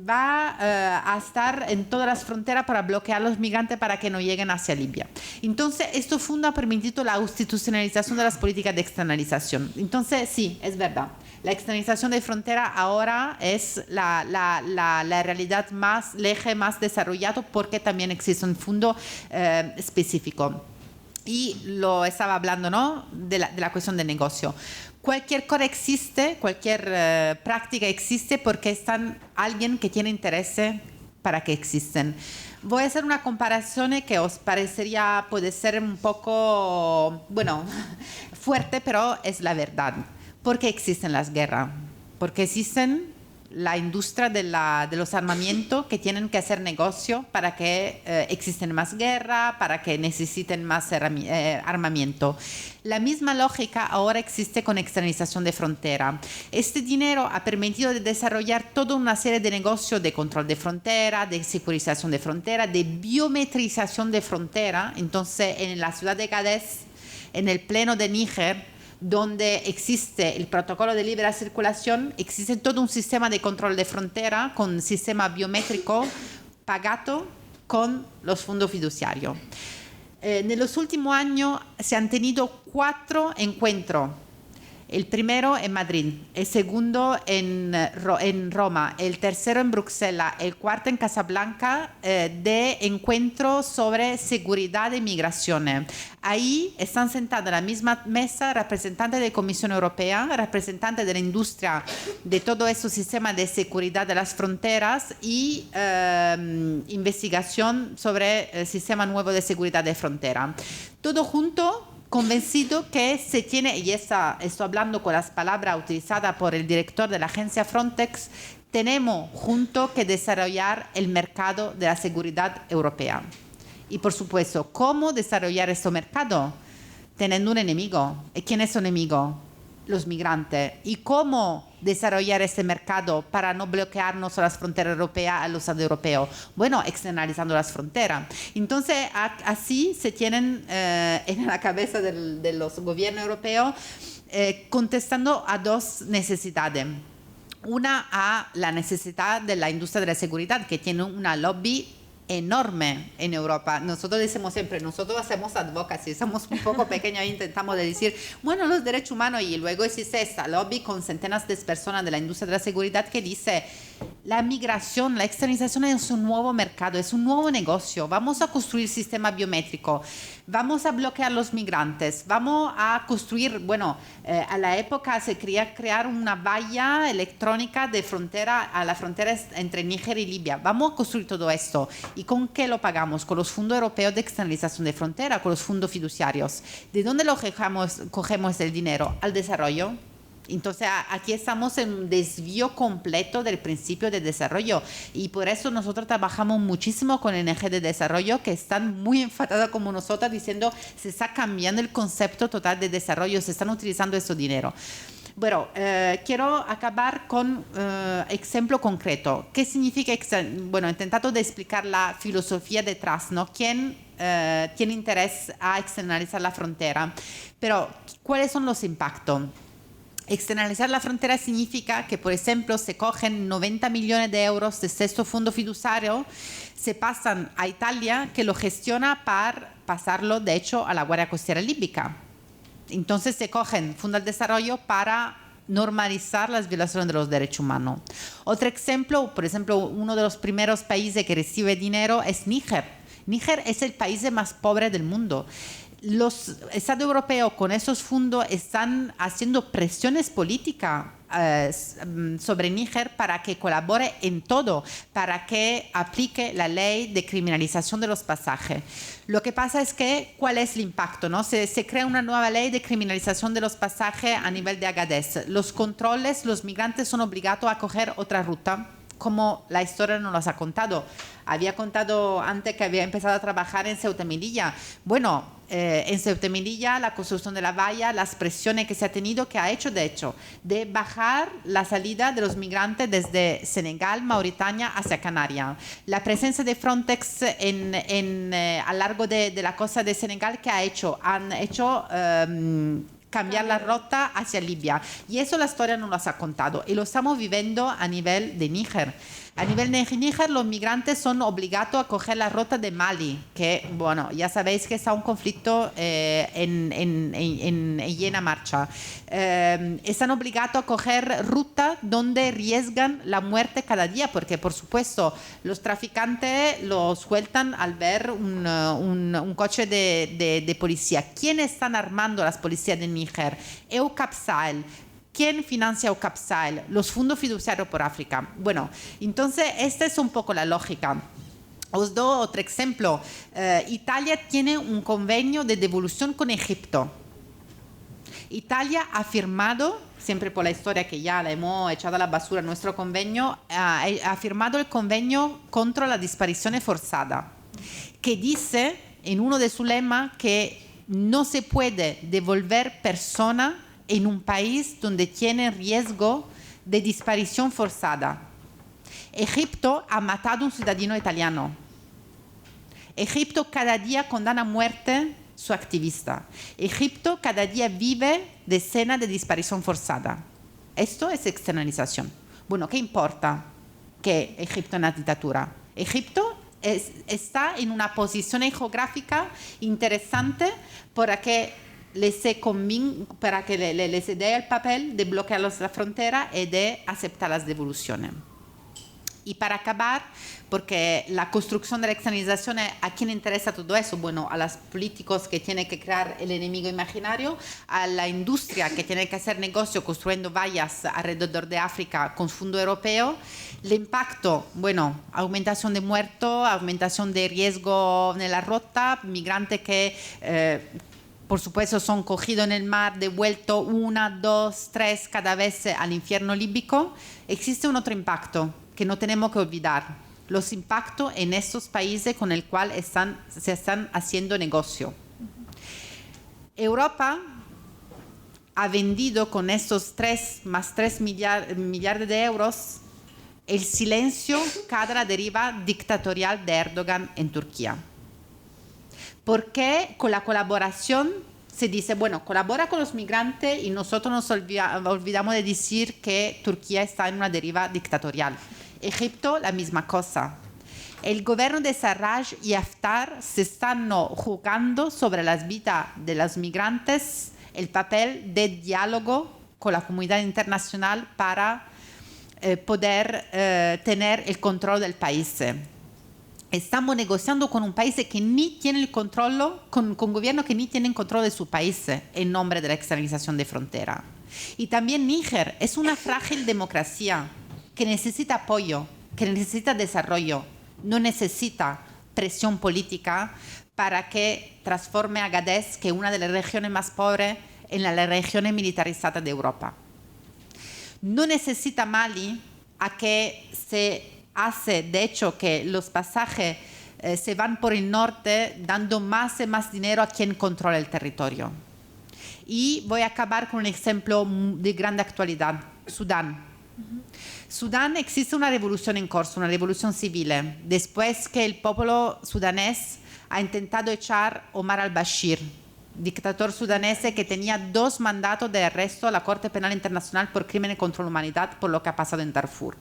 Va a estar en todas las fronteras para bloquear a los migrantes para que no lleguen hacia Libia. Entonces, este fondo ha permitido la institucionalización de las políticas de externalización. Entonces, sí, es verdad. La externalización de frontera ahora es la realidad más, el eje más desarrollado, porque también existe un fondo específico. Y lo estaba hablando, ¿no? de la cuestión del negocio. Cualquier cosa existe, cualquier práctica existe porque está alguien que tiene interés para que existen. Voy a hacer una comparación que os parecería, puede ser un poco, bueno, fuerte, pero es la verdad. ¿Por qué existen las guerras? Porque existen la industria de los armamentos que tienen que hacer negocio para que existen más guerra, para que necesiten más armamento. La misma lógica ahora existe con externalización de frontera. Este dinero ha permitido desarrollar toda una serie de negocios de control de frontera, de securización de frontera, de biometrización de frontera. Entonces, en la ciudad de Gades, en el pleno de Níger, donde existe el protocolo de libre circulación, existe todo un sistema de control de frontera con un sistema biométrico pagado con los fondos fiduciarios. En los últimos años se han tenido 4 encuentros. El primero en Madrid, el segundo en Roma, el tercero en Bruselas, el cuarto en Casablanca, de encuentros sobre seguridad y migraciones. Ahí están sentados en la misma mesa representantes de la Comisión Europea, representantes de la industria de todo ese sistema de seguridad de las fronteras y investigación sobre el sistema nuevo de seguridad de frontera. Todo junto, convencido que se tiene, y estoy hablando con las palabras utilizadas por el director de la agencia Frontex, tenemos juntos que desarrollar el mercado de la seguridad europea. Y por supuesto, ¿cómo desarrollar este mercado? Teniendo un enemigo. ¿Y quién es su enemigo? Los migrantes. ¿Y cómo desarrollar este mercado para no bloquearnos a las fronteras europeas, a los estados europeos? Bueno, externalizando las fronteras. Entonces, así se tienen en la cabeza de los gobiernos europeos contestando a 2 necesidades. Una, a la necesidad de la industria de la seguridad, que tiene una lobby enorme en Europa. Nosotros decimos siempre, nosotros hacemos advocacy, somos un poco pequeños e intentamos de decir, bueno, los derechos humanos, y luego existe esta lobby con centenas de personas de la industria de la seguridad que dice, la migración, la externalización es un nuevo mercado, es un nuevo negocio, vamos a construir sistema biométrico, vamos a bloquear los migrantes, vamos a construir, bueno, a la época se quería crear una valla electrónica de frontera, a la frontera entre Níger y Libia, vamos a construir todo esto. ¿Y con qué lo pagamos? Con los fondos europeos de externalización de frontera, con los fondos fiduciarios. ¿De dónde cogemos el dinero? Al desarrollo. Entonces, aquí estamos en un desvío completo del principio de desarrollo y por eso nosotros trabajamos muchísimo con ONG de desarrollo que están muy enfadadas como nosotros diciendo se está cambiando el concepto total de desarrollo, se están utilizando ese dinero. Bueno, quiero acabar con ejemplo concreto. ¿Qué significa? Bueno, he intentado de explicar la filosofía detrás, ¿no? ¿Quién tiene interés a externalizar la frontera? Pero, ¿cuáles son los impactos? Externalizar la frontera significa que, por ejemplo, se cogen 90 millones de euros de sexto fondo fiduciario, se pasan a Italia, que lo gestiona para pasarlo, de hecho, a la Guardia Costera Líbica. Entonces se cogen fondos de desarrollo para normalizar las violaciones de los derechos humanos. Otro ejemplo, por ejemplo, uno de los primeros países que recibe dinero es Níger. Níger es el país más pobre del mundo. Los Estados europeos con esos fondos están haciendo presiones políticas sobre Níger para que colabore en todo, para que aplique la ley de criminalización de los pasajes. Lo que pasa es que, ¿cuál es el impacto, no? Se crea una nueva ley de criminalización de los pasajes a nivel de Agadez. Los controles, los migrantes son obligados a coger otra ruta, como la historia nos los ha contado. Había contado antes que había empezado a trabajar en Ceuta y Melilla. Bueno, en Ceuta y Melilla, la construcción de la valla, las presiones que se ha tenido, que ha hecho, de hecho, de bajar la salida de los migrantes desde Senegal, Mauritania, hacia Canarias. La presencia de Frontex a lo largo de la costa de Senegal, que ha hecho? Han hecho cambiar la ruta hacia Libia. Y eso la historia nos lo ha contado. Y lo estamos viviendo a nivel de Níger. A nivel de Níger, los migrantes son obligados a coger la ruta de Mali, que, bueno, ya sabéis que está un conflicto en llena marcha. Están obligados a coger ruta donde arriesgan la muerte cada día, porque, por supuesto, los traficantes los sueltan al ver un coche de policía. ¿Quién están armando las policías de Níger? EUCAP Sahel. ¿Quién financia EUCAP Sahel? Los fondos fiduciarios por África. Bueno, entonces esta es un poco la lógica. Os doy otro ejemplo. Italia tiene un convenio de devolución con Egipto. Italia ha firmado, siempre por la historia que ya la hemos echado a la basura, nuestro convenio, ha firmado el convenio contra la desaparición forzada, que dice en uno de sus lemas que no se puede devolver personas en un país donde tiene riesgo de desaparición forzada. Egipto ha matado a un ciudadano italiano. Egipto cada día condena a muerte su activista. Egipto cada día vive decenas de desaparición forzada. Esto es externalización. Bueno, ¿qué importa que Egipto es una dictadura? Egipto está en una posición geográfica interesante para que les dé el papel de bloquear la frontera y de aceptar las devoluciones. Y para acabar, porque la construcción de la externalización, ¿a quién interesa todo eso? Bueno, a los políticos que tienen que crear el enemigo imaginario, a la industria que tiene que hacer negocio construyendo vallas alrededor de África con fondo europeo. El impacto, bueno, aumentación de muertos, aumentación de riesgo en la ruta, migrantes que por supuesto son cogidos en el mar, devueltos 1, 2, 3 cada vez al infierno líbico. Existe un otro impacto que no tenemos que olvidar: los impactos en estos países con el cual se están haciendo negocio. Europa ha vendido con estos 3 millardos de euros el silencio cada la deriva dictatorial de Erdogan en Turquía. Porque con la colaboración se dice, bueno, colabora con los migrantes y nosotros nos olvidamos de decir que Turquía está en una deriva dictatorial. Egipto, la misma cosa. El gobierno de Sarraj y Haftar se están jugando sobre las vidas de los migrantes el papel de diálogo con la comunidad internacional para poder tener el control del país. Estamos negociando con un país que ni tiene el control, con gobierno que ni tienen control de su país en nombre de la externalización de frontera. Y también Níger es una frágil democracia que necesita apoyo, que necesita desarrollo, no necesita presión política para que transforme a Agadez, que es una de las regiones más pobres, en la región militarizada de Europa. No necesita Mali a que se hace, de hecho, que los pasajes se van por el norte dando más y más dinero a quien controla el territorio. Y voy a acabar con un ejemplo de grande actualidad: Sudán. Sudán existe una revolución en curso, una revolución civil, después que el pueblo sudanés ha intentado echar a Omar al-Bashir. dictador sudanés que tenía 2 mandatos de arresto a la Corte Penal Internacional por crímenes contra la humanidad por lo que ha pasado en Darfur.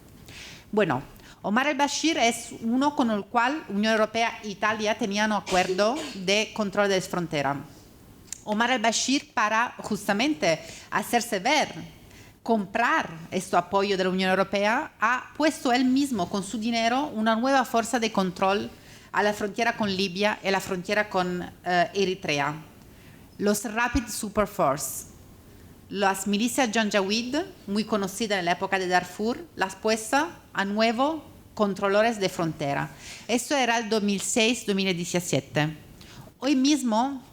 Bueno, Omar al-Bashir es uno con el cual Unión Europea e Italia tenían un acuerdo de control de las fronteras. Omar al-Bashir, para justamente hacerse ver, comprar este apoyo de la Unión Europea, ha puesto él mismo con su dinero una nueva fuerza de control a la frontera con Libia y la frontera con Eritrea. Los Rapid Support Force, las milicias Janjaweed, muy conocidas en la época de Darfur, las puestas a nuevo controladores de frontera. Eso era el 2006-2017. Hoy mismo,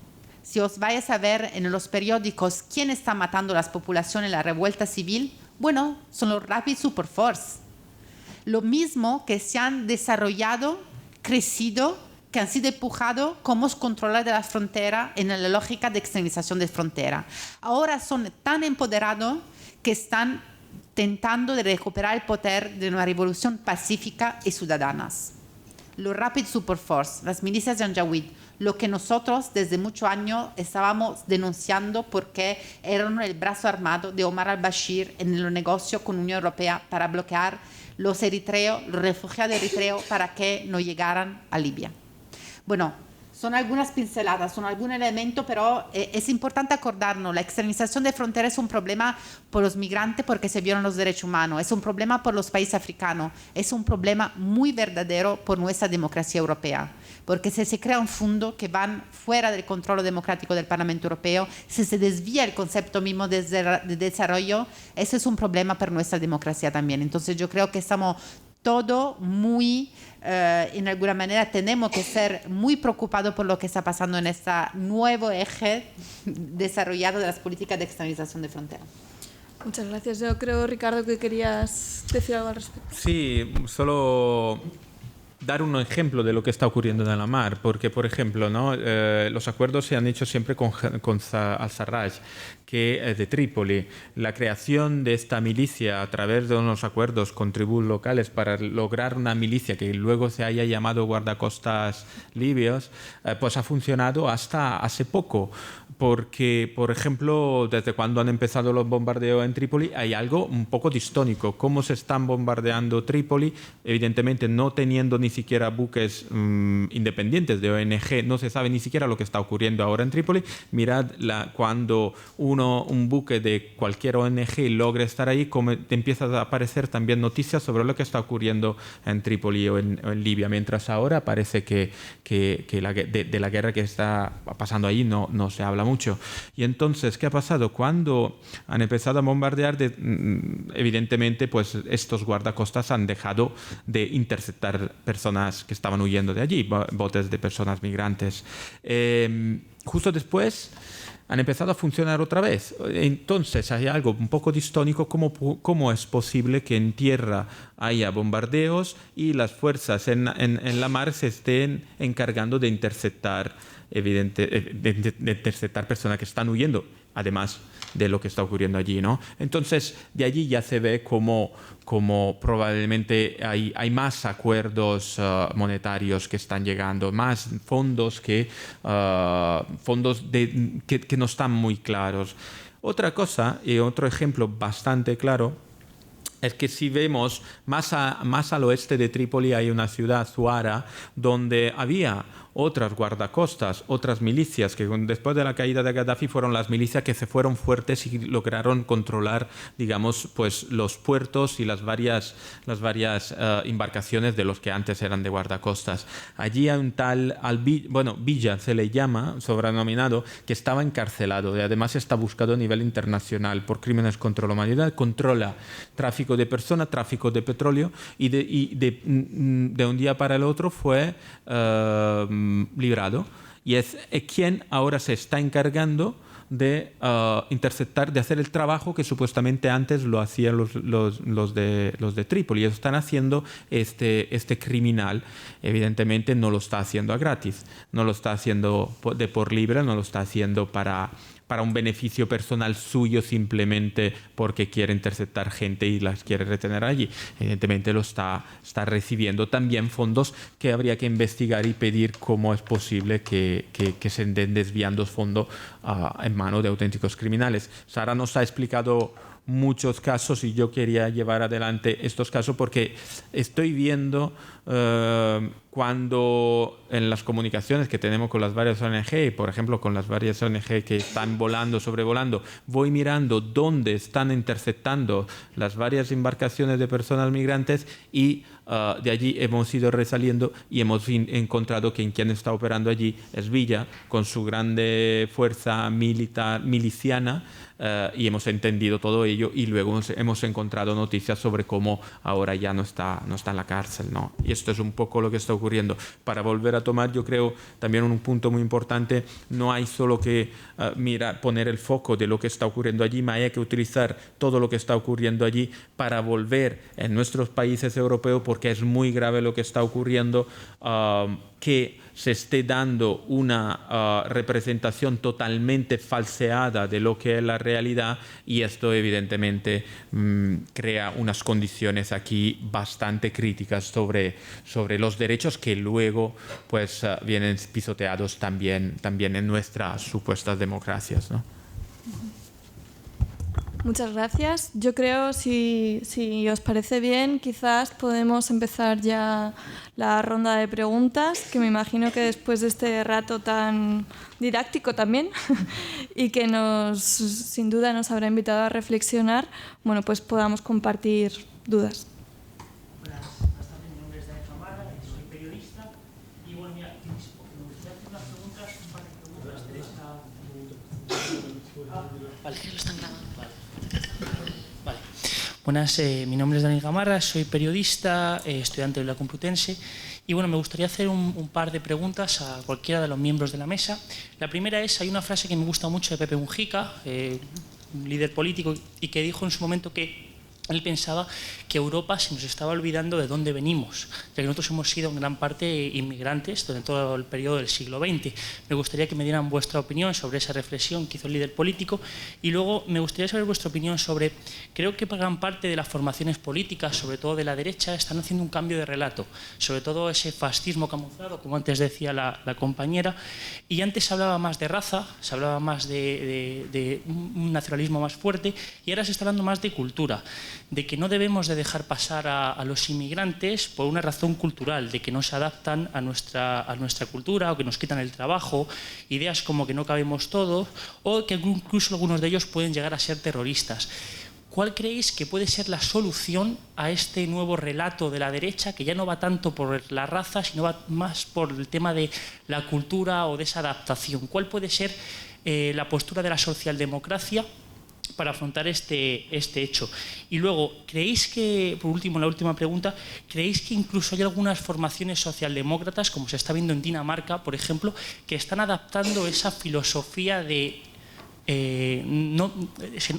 si os vais a ver en los periódicos quién está matando a las poblaciones en la revuelta civil, bueno, son los Rapid Support Force. Lo mismo que se han desarrollado, crecido, que han sido empujados como controladores de la frontera en la lógica de externalización de frontera. Ahora son tan empoderados que están tentando de recuperar el poder de una revolución pacífica y ciudadana. Los Rapid Support Force, las milicias Janjaweed, lo que nosotros desde muchos años estábamos denunciando porque eran el brazo armado de Omar al-Bashir en el negocio con la Unión Europea para bloquear los eritreos, los refugiados eritreos para que no llegaran a Libia. Bueno, son algunas pinceladas, son algún elemento, pero es importante acordarnos, la externalización de fronteras es un problema por los migrantes porque se violan los derechos humanos, es un problema por los países africanos, es un problema muy verdadero por nuestra democracia europea, porque si se crea un fondo que van fuera del control democrático del Parlamento Europeo, si se desvía el concepto mismo de desarrollo, ese es un problema para nuestra democracia también. Entonces yo creo que estamos todo muy, en alguna manera, tenemos que ser muy preocupados por lo que está pasando en este nuevo eje desarrollado de las políticas de externalización de fronteras. Muchas gracias. Yo creo, Ricardo, que querías decir algo al respecto. Sí, solo dar un ejemplo de lo que está ocurriendo en la mar, porque, por ejemplo, ¿no? Los acuerdos se han hecho siempre con al-Sarraj, que de Trípoli. La creación de esta milicia a través de unos acuerdos con tribus locales para lograr una milicia que luego se haya llamado guardacostas libios, pues ha funcionado hasta hace poco. Porque, por ejemplo, desde cuando han empezado los bombardeos en Trípoli, hay algo un poco distónico. Cómo se están bombardeando Trípoli, evidentemente no teniendo ni siquiera buques independientes de ONG, no se sabe ni siquiera lo que está ocurriendo ahora en Trípoli. Mirad cuando un buque de cualquier ONG logra estar ahí, como empiezan a aparecer también noticias sobre lo que está ocurriendo en Trípoli o en Libia, mientras ahora parece que de la guerra que está pasando allí no se habla mucho. Y entonces, ¿qué ha pasado? Cuando han empezado a bombardear, evidentemente, pues estos guardacostas han dejado de interceptar personas que estaban huyendo de allí, botes de personas migrantes. Justo después han empezado a funcionar otra vez. Entonces hay algo un poco distónico, cómo es posible que en tierra haya bombardeos y las fuerzas en la mar se estén encargando de interceptar de interceptar personas que están huyendo, además de lo que está ocurriendo allí, ¿no? Entonces, de allí ya se ve como probablemente hay más acuerdos monetarios que están llegando, más fondos que no están muy claros. Otra cosa, y otro ejemplo bastante claro, es que si vemos más al oeste de Trípoli hay una ciudad, Zuara, donde había otras guardacostas, otras milicias, que después de la caída de Gaddafi fueron las milicias que se fueron fuertes y lograron controlar, digamos, pues los puertos y las varias embarcaciones de los que antes eran de guardacostas. Allí hay un tal Villa se le llama, sobrenominado, que estaba encarcelado y además está buscado a nivel internacional por crímenes contra la humanidad, controla tráfico de personas, tráfico de petróleo y de un día para el otro fue librado, y es quien ahora se está encargando de interceptar, de hacer el trabajo que supuestamente antes lo hacían los de Trípoli. Ellos están haciendo este criminal, evidentemente no lo está haciendo a gratis, no lo está haciendo por libre, no lo está haciendo para para un beneficio personal suyo simplemente porque quiere interceptar gente y las quiere retener allí. Evidentemente lo está recibiendo también fondos que habría que investigar y pedir cómo es posible que se estén desviando fondos en manos de auténticos criminales. Sara nos ha explicado muchos casos y yo quería llevar adelante estos casos porque estoy viendo cuando en las comunicaciones que tenemos con las varias ONG, por ejemplo con las varias ONG que están sobrevolando, voy mirando dónde están interceptando las varias embarcaciones de personas migrantes y de allí hemos ido resaliendo y hemos encontrado que quien está operando allí es Villa con su grande fuerza miliciana. Y hemos entendido todo ello y luego hemos encontrado noticias sobre cómo ahora ya no está en la cárcel, ¿no? Y esto es un poco lo que está ocurriendo. Para volver a tomar, yo creo, también un punto muy importante, no hay solo que poner el foco de lo que está ocurriendo allí, pero hay que utilizar todo lo que está ocurriendo allí para volver en nuestros países europeos, porque es muy grave lo que está ocurriendo, que se esté dando una representación totalmente falseada de lo que es la realidad y esto evidentemente crea unas condiciones aquí bastante críticas sobre los derechos que luego pues vienen pisoteados también en nuestras supuestas democracias, ¿no? Muchas gracias. Yo creo, si os parece bien, quizás podemos empezar ya la ronda de preguntas, que me imagino que después de este rato tan didáctico también y que sin duda nos habrá invitado a reflexionar, bueno, pues podamos compartir dudas. Buenas tardes, mi nombre es Daniel Camara, soy periodista y bueno, mira, me gustaría hacer unas preguntas, un par de preguntas de esta... Vale, lo están grabando. Vale. Buenas, mi nombre es Daniel Gamarra, soy periodista, estudiante de la Complutense y bueno, me gustaría hacer un par de preguntas a cualquiera de los miembros de la mesa. La primera es, hay una frase que me gusta mucho de Pepe Mujica, un líder político, y que dijo en su momento que él pensaba que Europa se nos estaba olvidando de dónde venimos, ya que nosotros hemos sido en gran parte inmigrantes durante todo el periodo del siglo XX. Me gustaría que me dieran vuestra opinión sobre esa reflexión que hizo el líder político y luego me gustaría saber vuestra opinión sobre, creo que gran parte de las formaciones políticas, sobre todo de la derecha, están haciendo un cambio de relato, sobre todo ese fascismo camuflado, como antes decía la compañera, y antes se hablaba más de raza, se hablaba más de un nacionalismo más fuerte y ahora se está hablando más de cultura, de que no debemos de dejar pasar a los inmigrantes por una razón cultural, de que no se adaptan a nuestra cultura o que nos quitan el trabajo, ideas como que no cabemos todos o que incluso algunos de ellos pueden llegar a ser terroristas. ¿Cuál creéis que puede ser la solución a este nuevo relato de la derecha, que ya no va tanto por la raza, sino va más por el tema de la cultura o de esa adaptación? ¿Cuál puede ser la postura de la socialdemocracia para afrontar este hecho? Y luego, ¿creéis que, por último, la última pregunta, ¿creéis que incluso hay algunas formaciones socialdemócratas, como se está viendo en Dinamarca, por ejemplo, que están adaptando esa filosofía de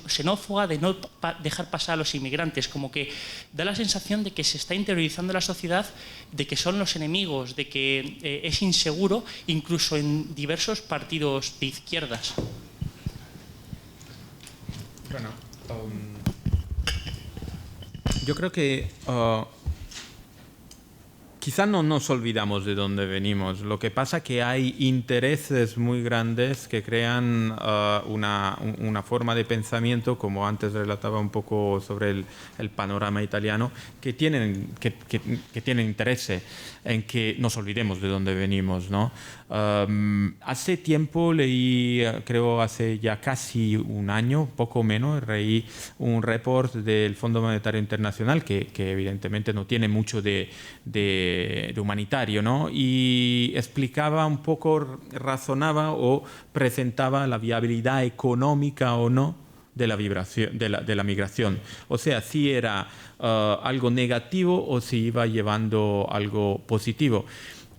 xenófoba, de no dejar pasar a los inmigrantes? Como que da la sensación de que se está interiorizando la sociedad, de que son los enemigos, de que es inseguro, incluso en diversos partidos de izquierdas. Bueno, yo creo que quizá no nos olvidamos de dónde venimos. Lo que pasa es que hay intereses muy grandes que crean una forma de pensamiento, como antes relataba un poco sobre el panorama italiano, que tienen interés en que nos olvidemos de dónde venimos, ¿no? Hace tiempo leí, creo hace ya casi un año, poco menos, leí un report del Fondo Monetario Internacional que evidentemente no tiene mucho de humanitario, ¿no? Y explicaba un poco, razonaba o presentaba la viabilidad económica o no de la migración. O sea, si era algo negativo o si iba llevando algo positivo.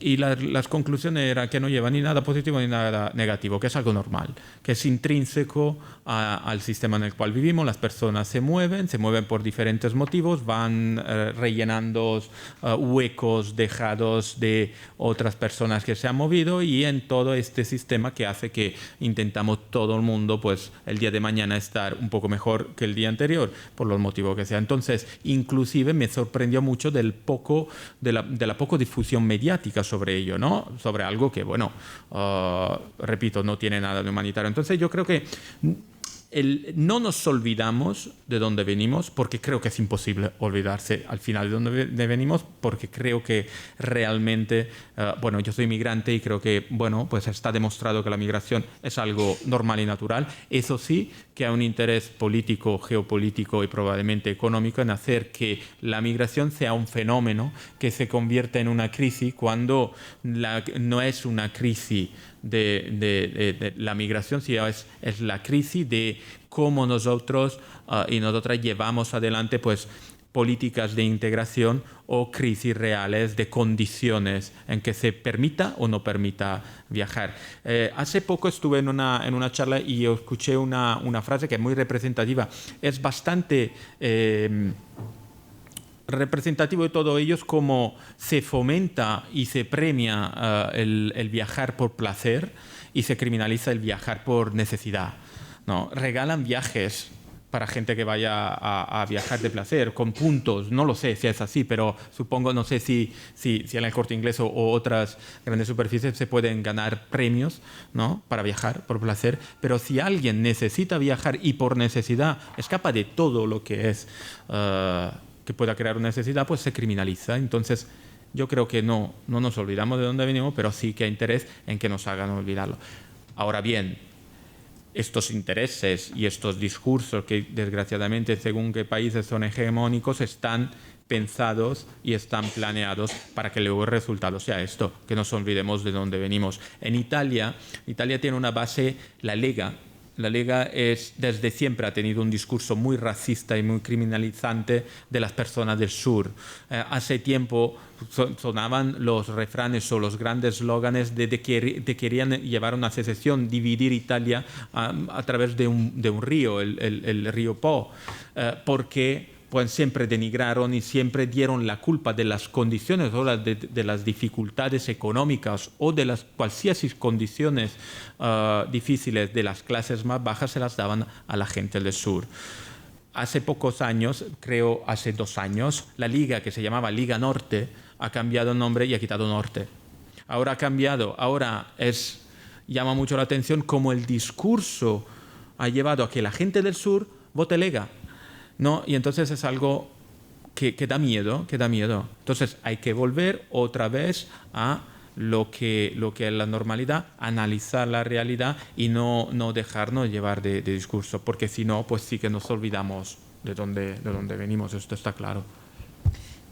y las conclusiones eran que no lleva ni nada positivo ni nada negativo, que es algo normal, que es intrínseco al sistema en el cual vivimos. Las personas se mueven por diferentes motivos, van rellenando huecos dejados de otras personas que se han movido, y en todo este sistema que hace que intentamos todo el mundo pues el día de mañana estar un poco mejor que el día anterior, por los motivos que sea. Entonces, inclusive me sorprendió mucho de la poco difusión mediática sobre ello, ¿no? Sobre algo que, bueno, repito, no tiene nada de humanitario. Entonces yo creo que no nos olvidamos de dónde venimos, porque creo que es imposible olvidarse al final de dónde venimos, porque creo que realmente, bueno, yo soy migrante y creo que, bueno, pues está demostrado que la migración es algo normal y natural. Eso sí, que hay un interés político, geopolítico y probablemente económico en hacer que la migración sea un fenómeno que se convierta en una crisis, cuando no es una crisis de la migración, sino es la crisis de cómo nosotros y nosotras llevamos adelante pues políticas de integración o crisis reales de condiciones en que se permita o no permita viajar. Hace poco estuve en una charla y escuché una frase que es muy representativa. Es bastante representativo de todo ello, es como se fomenta y se premia el viajar por placer y se criminaliza el viajar por necesidad, ¿no? Regalan viajes para gente que vaya a viajar de placer, con puntos. No lo sé si es así, pero supongo, no sé si en el Corte Inglés o otras grandes superficies se pueden ganar premios, ¿no?, para viajar por placer. Pero si alguien necesita viajar y por necesidad escapa de todo lo que es que pueda crear una necesidad, pues se criminaliza. Entonces, yo creo que no nos olvidamos de dónde venimos, pero sí que hay interés en que nos hagan olvidarlo. Ahora bien, estos intereses y estos discursos que, desgraciadamente, según qué países son hegemónicos, están pensados y están planeados para que luego el resultado sea esto, que nos olvidemos de dónde venimos. En Italia tiene una base, la Lega. La Lega desde siempre ha tenido un discurso muy racista y muy criminalizante de las personas del sur. Hace tiempo sonaban los refranes o los grandes eslóganes de que querían llevar una secesión, dividir Italia a través de un río, el río Po, porque pues siempre denigraron y siempre dieron la culpa de las condiciones o de las dificultades económicas o de las cualquier condiciones difíciles de las clases más bajas, se las daban a la gente del sur. Hace pocos años, creo hace 2 años, la liga, que se llamaba Liga Norte, ha cambiado el nombre y ha quitado Norte. Ahora ha cambiado, llama mucho la atención cómo el discurso ha llevado a que la gente del sur vote Lega, ¿no? Y entonces es algo que da miedo, Entonces hay que volver otra vez a lo que es la normalidad, analizar la realidad y no dejarnos llevar de discurso, porque si no, pues sí que nos olvidamos de dónde venimos, esto está claro.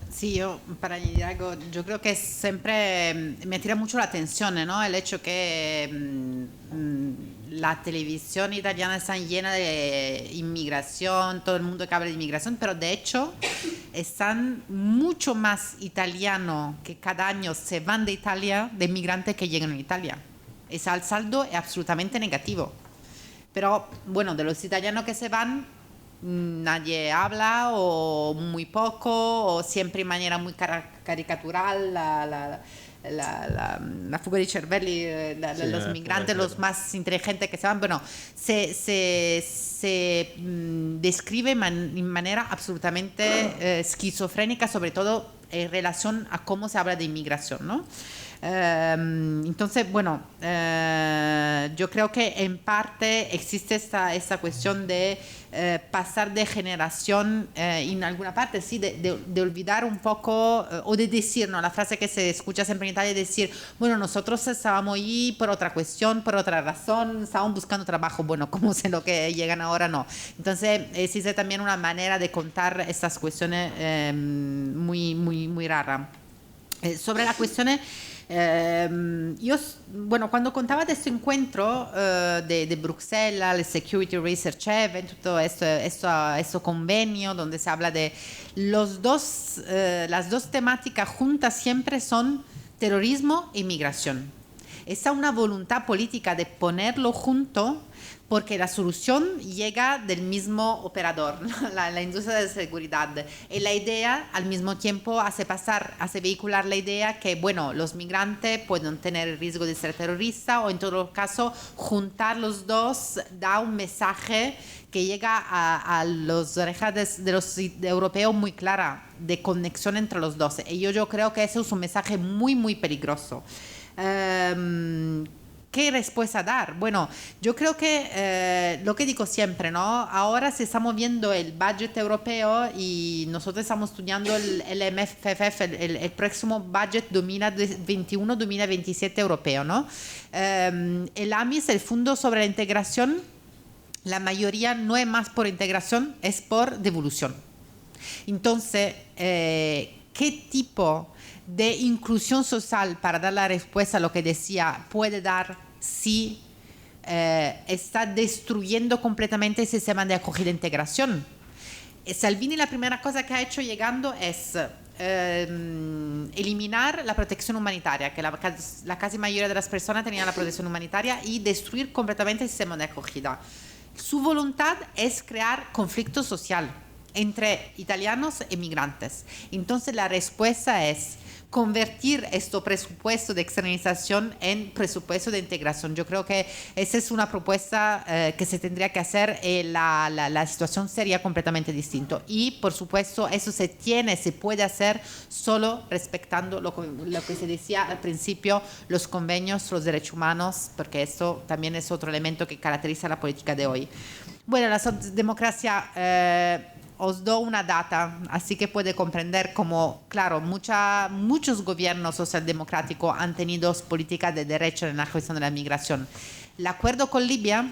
Sí, yo para añadir algo, yo creo que siempre me tira mucho la atención, ¿no?, el hecho que la televisión italiana está llena de inmigración, todo el mundo que habla de inmigración, pero de hecho están mucho más italianos que cada año se van de Italia, de inmigrantes que llegan a Italia. El saldo es absolutamente negativo. Pero bueno, de los italianos que se van, nadie habla o muy poco o siempre de manera muy caricatural la fuga de cervelli, los migrantes, los más inteligentes que se van, bueno, se describe de manera absolutamente esquizofrénica, sobre todo en relación a cómo se habla de inmigración, ¿no? Entonces, bueno, yo creo que en parte existe esta cuestión de pasar de generación, en alguna parte, sí, de olvidar un poco, o de decir, ¿no?, la frase que se escucha siempre en Italia, de decir, bueno, nosotros estábamos ahí por otra cuestión, por otra razón, estábamos buscando trabajo, bueno, como sé lo que llegan ahora, no. Entonces, existe también una manera de contar estas cuestiones muy, muy, muy rara. Sobre la cuestión, yo, bueno, cuando contaba de este encuentro de Bruxelles, el Security Research Event, todo esto convenio donde se habla de las dos temáticas juntas siempre son terrorismo e inmigración. Está una voluntad política de ponerlo junto porque la solución llega del mismo operador, la industria de seguridad. Y la idea al mismo tiempo hace vehicular la idea que, bueno, los migrantes pueden tener el riesgo de ser terroristas o en todo caso juntar los dos da un mensaje que llega a los orejas de los europeos muy clara de conexión entre los dos. Y yo creo que eso es un mensaje muy, muy peligroso. ¿Qué respuesta dar? Bueno, yo creo que lo que digo siempre, ¿no? Ahora se está moviendo el budget europeo y nosotros estamos estudiando el MFF, el próximo budget 2021-2027 europeo, ¿no? El AMIS, el Fondo sobre la Integración, la mayoría no es más por integración, es por devolución. Entonces, ¿qué tipo de inclusión social para dar la respuesta a lo que decía puede dar si está destruyendo completamente el sistema de acogida e integración? Salvini la primera cosa que ha hecho llegando es eliminar la protección humanitaria, que la casi mayoría de las personas tenían la protección humanitaria, y destruir completamente el sistema de acogida. Su voluntad es crear conflicto social entre italianos e migrantes. Entonces la respuesta es convertir este presupuesto de externalización en presupuesto de integración. Yo creo que esa es una propuesta que se tendría que hacer y la situación sería completamente distinta. Y, por supuesto, eso se puede hacer solo respetando lo que se decía al principio, los convenios, los derechos humanos, porque esto también es otro elemento que caracteriza la política de hoy. Bueno, la socialdemocracia... os doy una data, así que puede comprender cómo, claro, muchos gobiernos socialdemocráticos han tenido políticas de derecha en la cuestión de la migración. El acuerdo con Libia,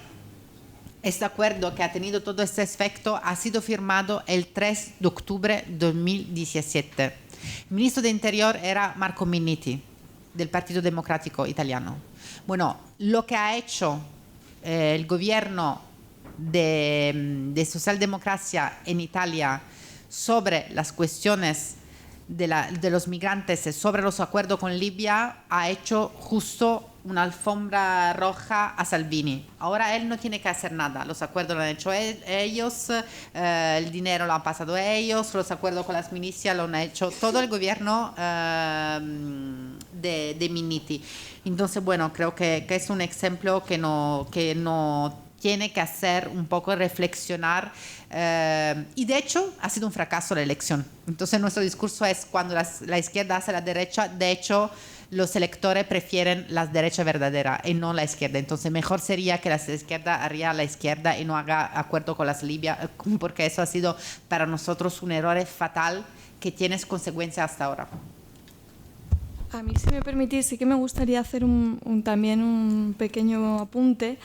este acuerdo que ha tenido todo este efecto, ha sido firmado el 3 de octubre de 2017. El ministro de Interior era Marco Minniti, del Partido Democrático Italiano. Bueno, lo que ha hecho el gobierno de socialdemocracia en Italia sobre las cuestiones de los migrantes, sobre los acuerdos con Libia, ha hecho justo una alfombra roja a Salvini. Ahora él no tiene que hacer nada. Los acuerdos lo han hecho ellos, el dinero lo han pasado ellos, los acuerdos con las milicias lo han hecho todo el gobierno de Minniti. Entonces, bueno, creo que es un ejemplo que no tiene que hacer un poco reflexionar y de hecho ha sido un fracaso la elección. Entonces nuestro discurso es cuando la izquierda hace la derecha, de hecho los electores prefieren la derecha verdadera y no la izquierda. Entonces mejor sería que la izquierda haría la izquierda y no haga acuerdo con las Libia, porque eso ha sido para nosotros un error fatal que tiene consecuencias hasta ahora. A mí, si me permitís, sí que me gustaría hacer también un pequeño apunte,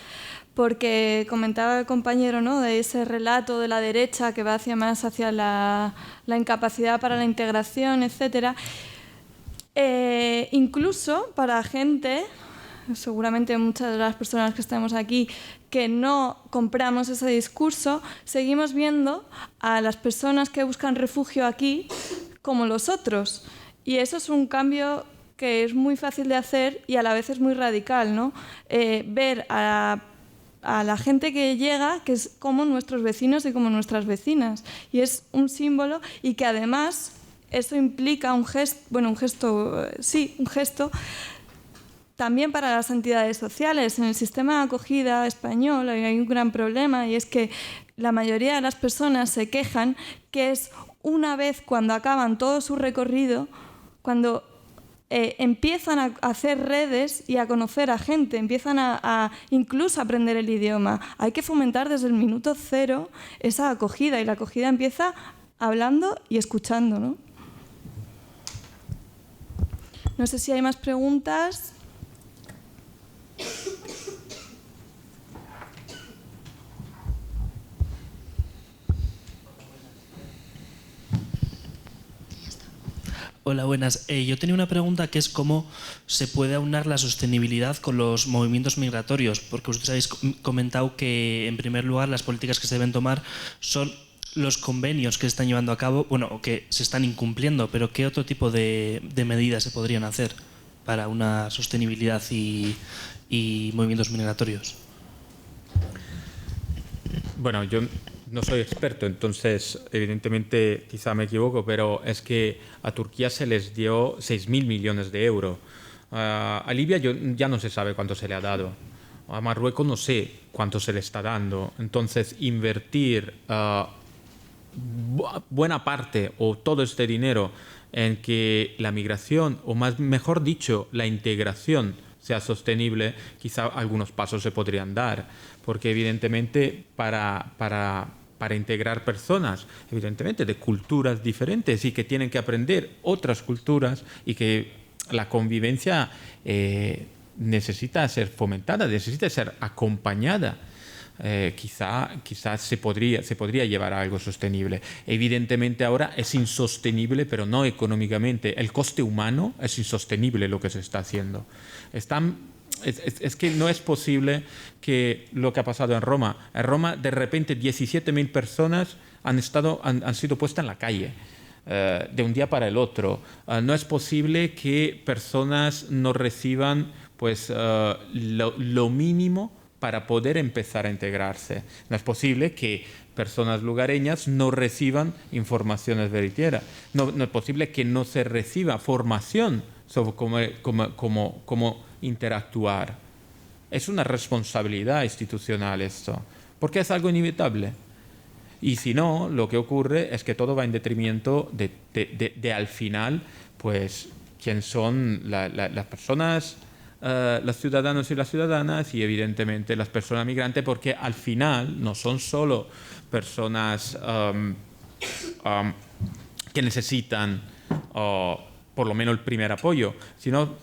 porque comentaba el compañero, ¿no?, de ese relato de la derecha que va hacia la incapacidad para la integración, etc. Incluso para gente, seguramente muchas de las personas que estamos aquí, que no compramos ese discurso, seguimos viendo a las personas que buscan refugio aquí como los otros. Y eso es un cambio que es muy fácil de hacer y a la vez es muy radical, ¿no? Ver a la gente que llega, que es como nuestros vecinos y como nuestras vecinas. Y es un símbolo, y que además eso implica un gesto también para las entidades sociales. En el sistema de acogida español hay un gran problema, y es que la mayoría de las personas se quejan que es una vez cuando acaban todo su recorrido, cuando empiezan a hacer redes y a conocer a gente, empiezan a incluso a aprender el idioma. Hay que fomentar desde el minuto cero esa acogida, y la acogida empieza hablando y escuchando, ¿no? No sé si hay más preguntas. Hola, buenas. Yo tenía una pregunta, que es cómo se puede aunar la sostenibilidad con los movimientos migratorios, porque vosotros habéis comentado que, en primer lugar, las políticas que se deben tomar son los convenios que se están llevando a cabo, bueno, que se están incumpliendo, pero ¿qué otro tipo de medidas se podrían hacer? para una sostenibilidad y movimientos migratorios? Bueno, yo no soy experto, entonces evidentemente quizá me equivoco, pero es que a Turquía se les dio 6.000 millones de euros. A Libia ya no se sabe cuánto se le ha dado. A Marruecos no sé cuánto se le está dando. Entonces, invertir buena parte o todo este dinero en que la migración, o mejor dicho, la integración sea sostenible, quizá algunos pasos se podrían dar, porque evidentemente para integrar personas, evidentemente de culturas diferentes y que tienen que aprender otras culturas y que la convivencia necesita ser fomentada, necesita ser acompañada. Quizás se podría llevar a algo sostenible. Evidentemente ahora es insostenible, pero no económicamente. El coste humano es insostenible lo que se está haciendo. Es que no es posible que lo que ha pasado en Roma. En Roma, de repente, 17.000 personas han sido puestas en la calle de un día para el otro. No es posible que personas no reciban pues, lo mínimo para poder empezar a integrarse. No es posible que personas lugareñas no reciban informaciones verdaderas. No es posible que no se reciba formación sobre cómo interactuar. Es una responsabilidad institucional esto, porque es algo inevitable. Y si no, lo que ocurre es que todo va en detrimento de al final, pues, quién son las personas, los ciudadanos y las ciudadanas, y evidentemente las personas migrantes, porque al final no son solo personas que necesitan por lo menos el primer apoyo, sino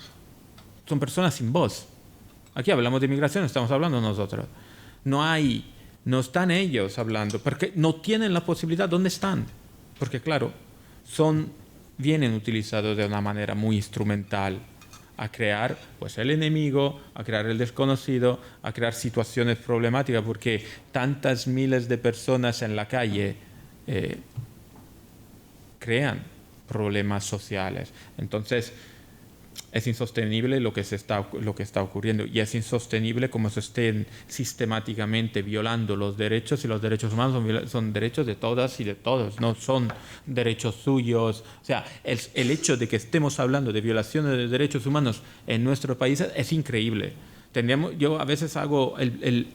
son personas sin voz. Aquí hablamos de inmigración, estamos hablando nosotros. No están ellos hablando, porque no tienen la posibilidad. ¿Dónde están? Porque claro, vienen utilizados de una manera muy instrumental a crear pues, el enemigo, a crear el desconocido, a crear situaciones problemáticas, porque tantas miles de personas en la calle crean problemas sociales. Entonces, es insostenible lo que está ocurriendo, y es insostenible como se estén sistemáticamente violando los derechos, y los derechos humanos son derechos de todas y de todos, no son derechos suyos. O sea, el hecho de que estemos hablando de violaciones de derechos humanos en nuestro país es increíble. Yo a veces hago el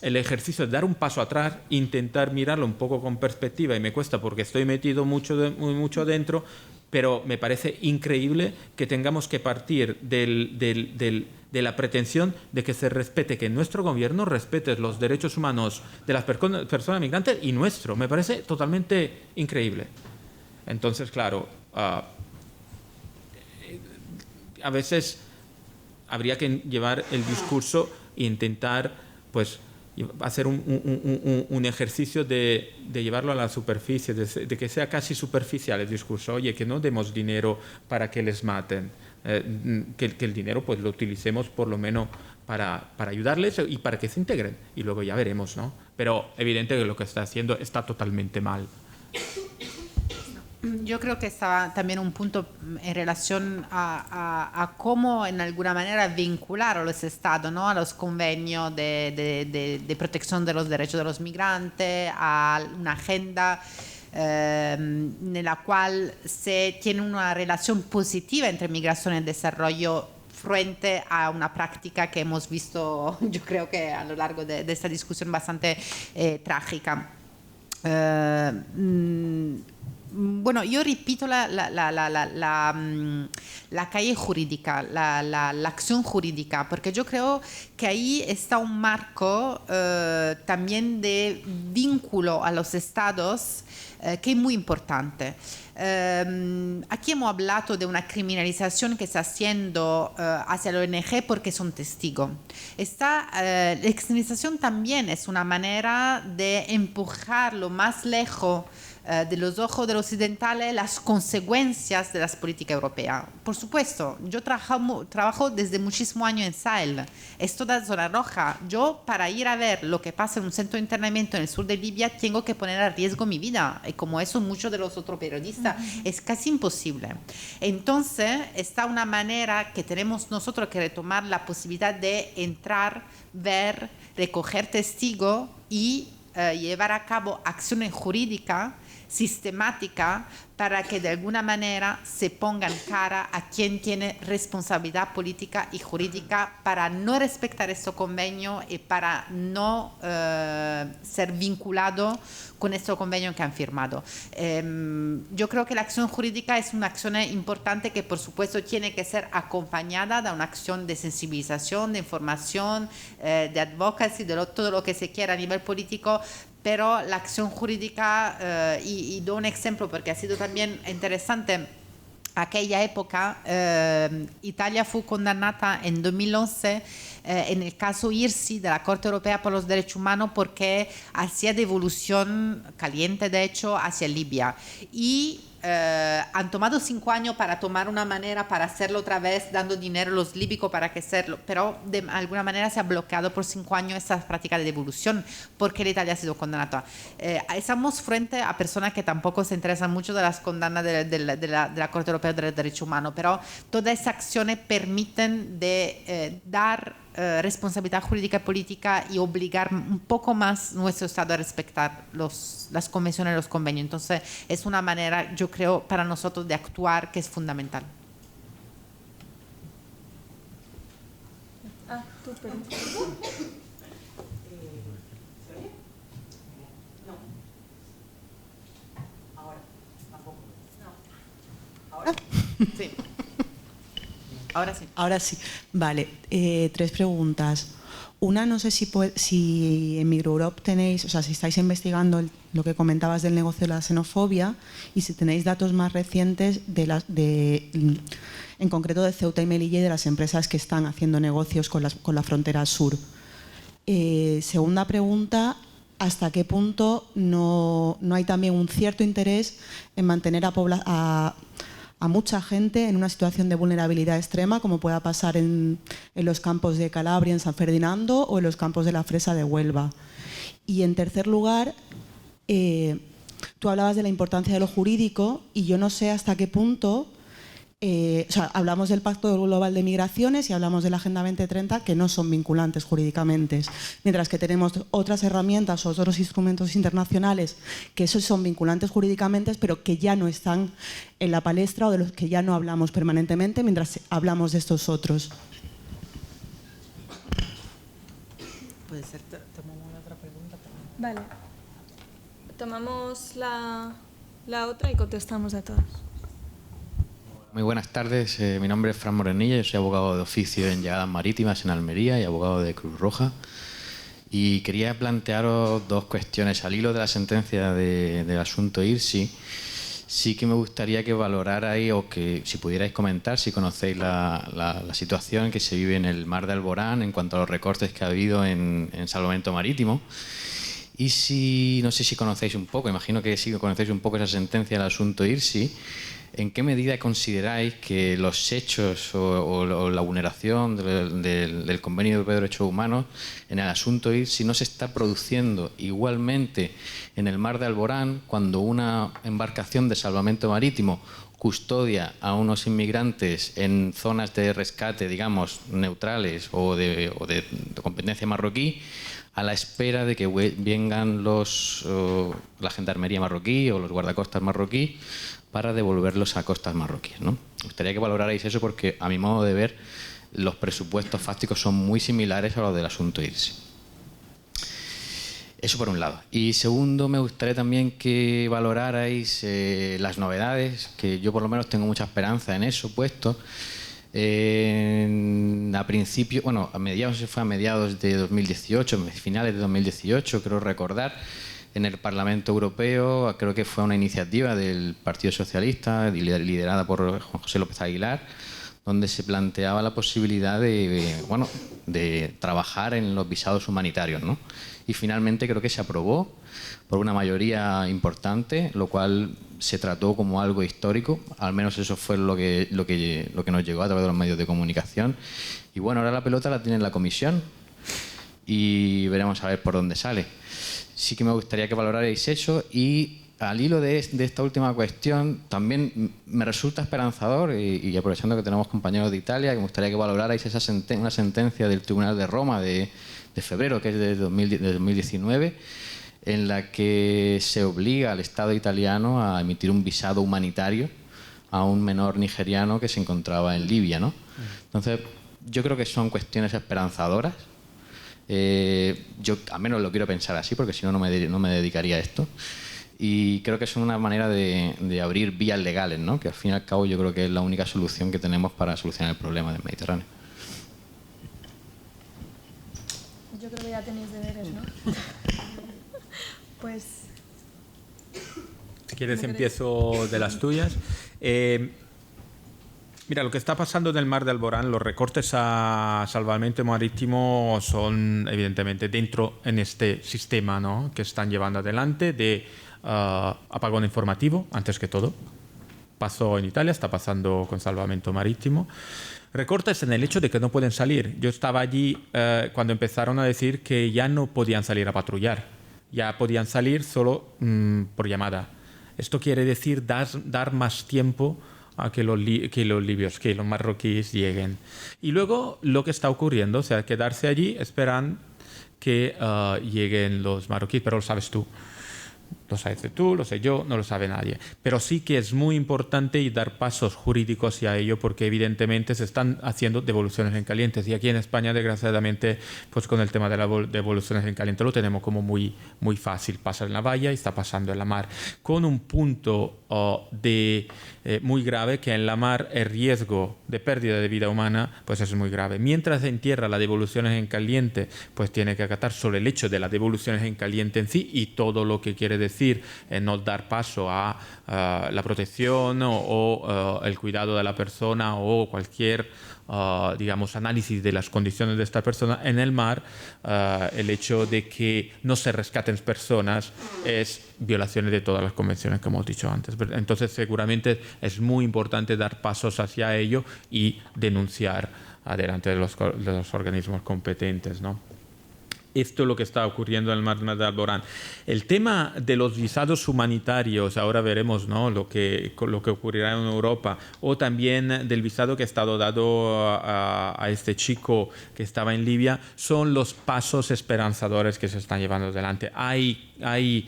ejercicio de dar un paso atrás, intentar mirarlo un poco con perspectiva, y me cuesta porque estoy metido mucho dentro, pero me parece increíble que tengamos que partir de la pretensión de que se respete, que nuestro gobierno respete los derechos humanos de las personas migrantes y nuestro. Me parece totalmente increíble. Entonces, claro, a veces habría que llevar el discurso e intentar, pues, hacer un ejercicio de llevarlo a la superficie, de que sea casi superficial el discurso. Oye, que no demos dinero para que les maten, que el dinero pues lo utilicemos por lo menos para ayudarles y para que se integren, y luego ya veremos, ¿no? Pero evidente que lo que está haciendo está totalmente mal. Yo creo que estaba también un punto en relación a cómo en alguna manera vincular a los estados, ¿no? A los convenios de protección de los derechos de los migrantes, a una agenda en la cual se tiene una relación positiva entre migración y desarrollo frente a una práctica que hemos visto, yo creo que a lo largo de esta discusión, bastante trágica. Bueno, yo repito la calle jurídica, la acción jurídica, porque yo creo que ahí está un marco también de vínculo a los estados que es muy importante. Aquí hemos hablado de una criminalización que está haciendo hacia la ONG porque son testigos. La criminalización también es una manera de empujarlo más lejos de los ojos de los occidentales las consecuencias de las políticas europeas. Por supuesto, yo trabajo desde muchísimos años en Sahel, es toda zona roja. Yo, para ir a ver lo que pasa en un centro de internamiento en el sur de Libia, tengo que poner a riesgo mi vida, y como eso muchos de los otros periodistas, es casi imposible. Entonces, está una manera que tenemos nosotros que retomar la posibilidad de entrar, ver, recoger testigos y llevar a cabo acciones jurídicas sistemática para que de alguna manera se pongan cara a quien tiene responsabilidad política y jurídica para no respetar este convenio y para no ser vinculado con este convenio que han firmado. Yo creo que la acción jurídica es una acción importante que por supuesto tiene que ser acompañada de una acción de sensibilización, de información, de advocacy, de todo lo que se quiera a nivel político, pero la acción jurídica, y doy un ejemplo porque ha sido también interesante, aquella época Italia fue condenada en 2011 en el caso IRSI de la Corte Europea por los Derechos Humanos porque hacía devolución caliente, de hecho, hacia Libia. Y han tomado 5 años para tomar una manera para hacerlo otra vez, dando dinero a los líbicos para que hacerlo, pero de alguna manera se ha bloqueado por 5 años esta práctica de devolución porque la Italia ha sido condenada. Estamos frente a personas que tampoco se interesan mucho de las condenas de la Corte Europea de los Derechos Humanos, pero todas esas acciones permiten de dar responsabilidad jurídica y política y obligar un poco más nuestro Estado a respetar las convenciones y los convenios. Entonces, es una manera, yo creo, para nosotros de actuar que es fundamental. Tú, pero... Sí. Ahora sí. Ahora sí. Vale, 3 preguntas. Una, no sé si en Migro-Europe tenéis, o sea, si estáis investigando lo que comentabas del negocio de la xenofobia y si tenéis datos más recientes en concreto de Ceuta y Melilla y de las empresas que están haciendo negocios con la frontera sur. Segunda pregunta, ¿hasta qué punto no hay también un cierto interés en mantener a mucha gente en una situación de vulnerabilidad extrema, como pueda pasar en los campos de Calabria, en San Ferdinando, o en los campos de la Fresa de Huelva? Y en tercer lugar, tú hablabas de la importancia de lo jurídico y yo no sé hasta qué punto, o sea, hablamos del Pacto Global de Migraciones y hablamos de la Agenda 2030 que no son vinculantes jurídicamente, mientras que tenemos otras herramientas o otros instrumentos internacionales que esos son vinculantes jurídicamente, pero que ya no están en la palestra o de los que ya no hablamos permanentemente mientras hablamos de estos otros. Puede ser, tomamos otra pregunta. Vale. Tomamos la otra y contestamos a todas. Muy buenas tardes, mi nombre es Fran Morenilla, yo soy abogado de oficio en llegadas marítimas en Almería y abogado de Cruz Roja. Y quería plantearos 2 cuestiones. Al hilo de la sentencia del asunto IRSI, sí que me gustaría que valorarais o que si pudierais comentar, si conocéis la situación que se vive en el mar de Alborán en cuanto a los recortes que ha habido en salvamento marítimo. Y si, no sé si conocéis un poco, imagino que sí conocéis un poco esa sentencia del asunto IRSI, ¿en qué medida consideráis que los hechos o la vulneración del Convenio Europeo de Derechos Humanos en el asunto IRSI no se está produciendo igualmente en el mar de Alborán cuando una embarcación de salvamento marítimo custodia a unos inmigrantes en zonas de rescate, digamos, neutrales o de competencia marroquí, a la espera de que vengan la gendarmería marroquí o los guardacostas marroquí para devolverlos a costas marroquíes, ¿no? Me gustaría que valorarais eso porque, a mi modo de ver, los presupuestos fácticos son muy similares a los del asunto IRSI. Eso por un lado. Y segundo, me gustaría también que valorarais las novedades, que yo por lo menos tengo mucha esperanza en eso puesto. A principio, bueno, a mediados de 2018, finales de 2018, creo recordar, en el Parlamento Europeo, creo que fue una iniciativa del Partido Socialista, liderada por Juan José López Aguilar, donde se planteaba la posibilidad de trabajar en los visados humanitarios, ¿no? Y finalmente creo que se aprobó por una mayoría importante, lo cual se trató como algo histórico, al menos eso fue lo que nos llegó a través de los medios de comunicación. Y bueno, ahora la pelota la tiene la Comisión y veremos a ver por dónde sale. Sí que me gustaría que valorarais eso, y al hilo de esta última cuestión también me resulta esperanzador, y aprovechando que tenemos compañeros de Italia, que me gustaría que valorarais una sentencia del Tribunal de Roma de febrero, que es de 2019, en la que se obliga al Estado italiano a emitir un visado humanitario a un menor nigeriano que se encontraba en Libia, ¿no? Entonces, yo creo que son cuestiones esperanzadoras. Yo al menos lo quiero pensar así, porque si no, no me dedicaría a esto. Y creo que es una manera de abrir vías legales, ¿no? Que al fin y al cabo yo creo que es la única solución que tenemos para solucionar el problema del Mediterráneo. Yo creo que ya tenéis deberes, ¿no? Pues... Si quieres empiezo de las tuyas. Mira, lo que está pasando en el mar de Alborán, los recortes a salvamento marítimo son evidentemente dentro en este sistema, ¿no?, que están llevando adelante de apagón informativo, antes que todo. Pasó en Italia, está pasando con salvamento marítimo. Recortes en el hecho de que no pueden salir. Yo estaba allí cuando empezaron a decir que ya no podían salir a patrullar, ya podían salir solo por llamada. Esto quiere decir dar más tiempo a que los libios, que los marroquíes lleguen. Y luego lo que está ocurriendo, o sea, quedarse allí, esperan que lleguen los marroquíes, pero lo sabes tú. Lo sabes tú, lo sé yo, no lo sabe nadie. Pero sí que es muy importante y dar pasos jurídicos hacia ello, porque evidentemente se están haciendo devoluciones en calientes. Y aquí en España, desgraciadamente, pues con el tema de las devoluciones en caliente lo tenemos como muy fácil. Pasa en la valla y está pasando en la mar. Con un punto muy grave, que en la mar el riesgo de pérdida de vida humana pues es muy grave. Mientras en tierra las devoluciones en caliente pues tiene que acatar solo el hecho de las devoluciones en caliente en sí y todo lo que quiere decir no dar paso a la protección o el cuidado de la persona o cualquier digamos análisis de las condiciones de esta persona en el mar. El hecho de que no se rescaten personas es violaciones de todas las convenciones que hemos dicho antes. Entonces seguramente es muy importante dar pasos hacia ello y denunciar delante de los organismos competentes, ¿no? Esto es lo que está ocurriendo en el mar de Alborán. El tema de los visados humanitarios, ahora veremos, ¿no?, lo que ocurrirá en Europa, o también del visado que ha estado dado a este chico que estaba en Libia, son los pasos esperanzadores que se están llevando adelante. Hay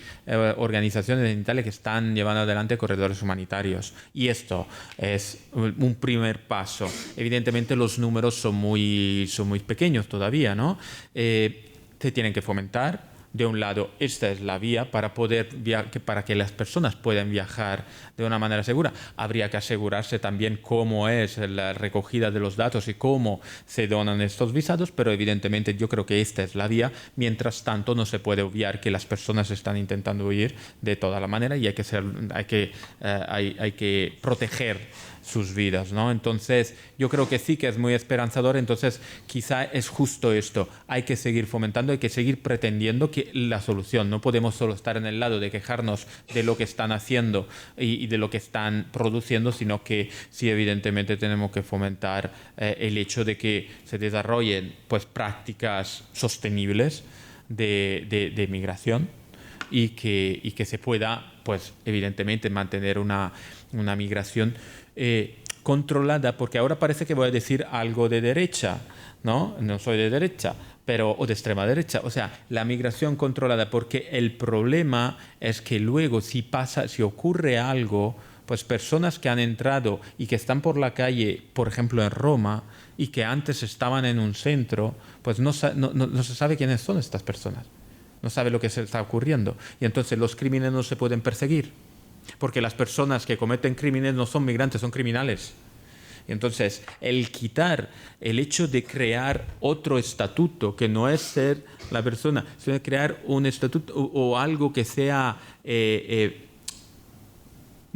organizaciones en Italia que están llevando adelante corredores humanitarios y esto es un primer paso. Evidentemente los números son muy pequeños todavía, ¿no? Se tienen que fomentar. De un lado, esta es la vía para que las personas puedan viajar de una manera segura. Habría que asegurarse también cómo es la recogida de los datos y cómo se donan estos visados, pero evidentemente yo creo que esta es la vía. Mientras tanto, no se puede obviar que las personas están intentando huir de toda la manera y hay que proteger sus vidas, ¿no? Entonces, yo creo que sí que es muy esperanzador. Entonces, quizá es justo esto. Hay que seguir fomentando, hay que seguir pretendiendo que la solución. No podemos solo estar en el lado de quejarnos de lo que están haciendo y de lo que están produciendo, sino que sí, evidentemente, tenemos que fomentar el hecho de que se desarrollen pues, prácticas sostenibles de migración y que se pueda, pues, evidentemente, mantener una migración controlada, porque ahora parece que voy a decir algo de derecha, ¿no? No soy de derecha, o de extrema derecha. O sea, la migración controlada, porque el problema es que luego si ocurre algo, pues personas que han entrado y que están por la calle, por ejemplo en Roma, y que antes estaban en un centro, pues no se sabe quiénes son estas personas. No sabe lo que se está ocurriendo. Y entonces los crímenes no se pueden perseguir. Porque las personas que cometen crímenes no son migrantes, son criminales. Y entonces, el hecho de crear otro estatuto, que no es ser la persona, sino crear un estatuto o algo que sea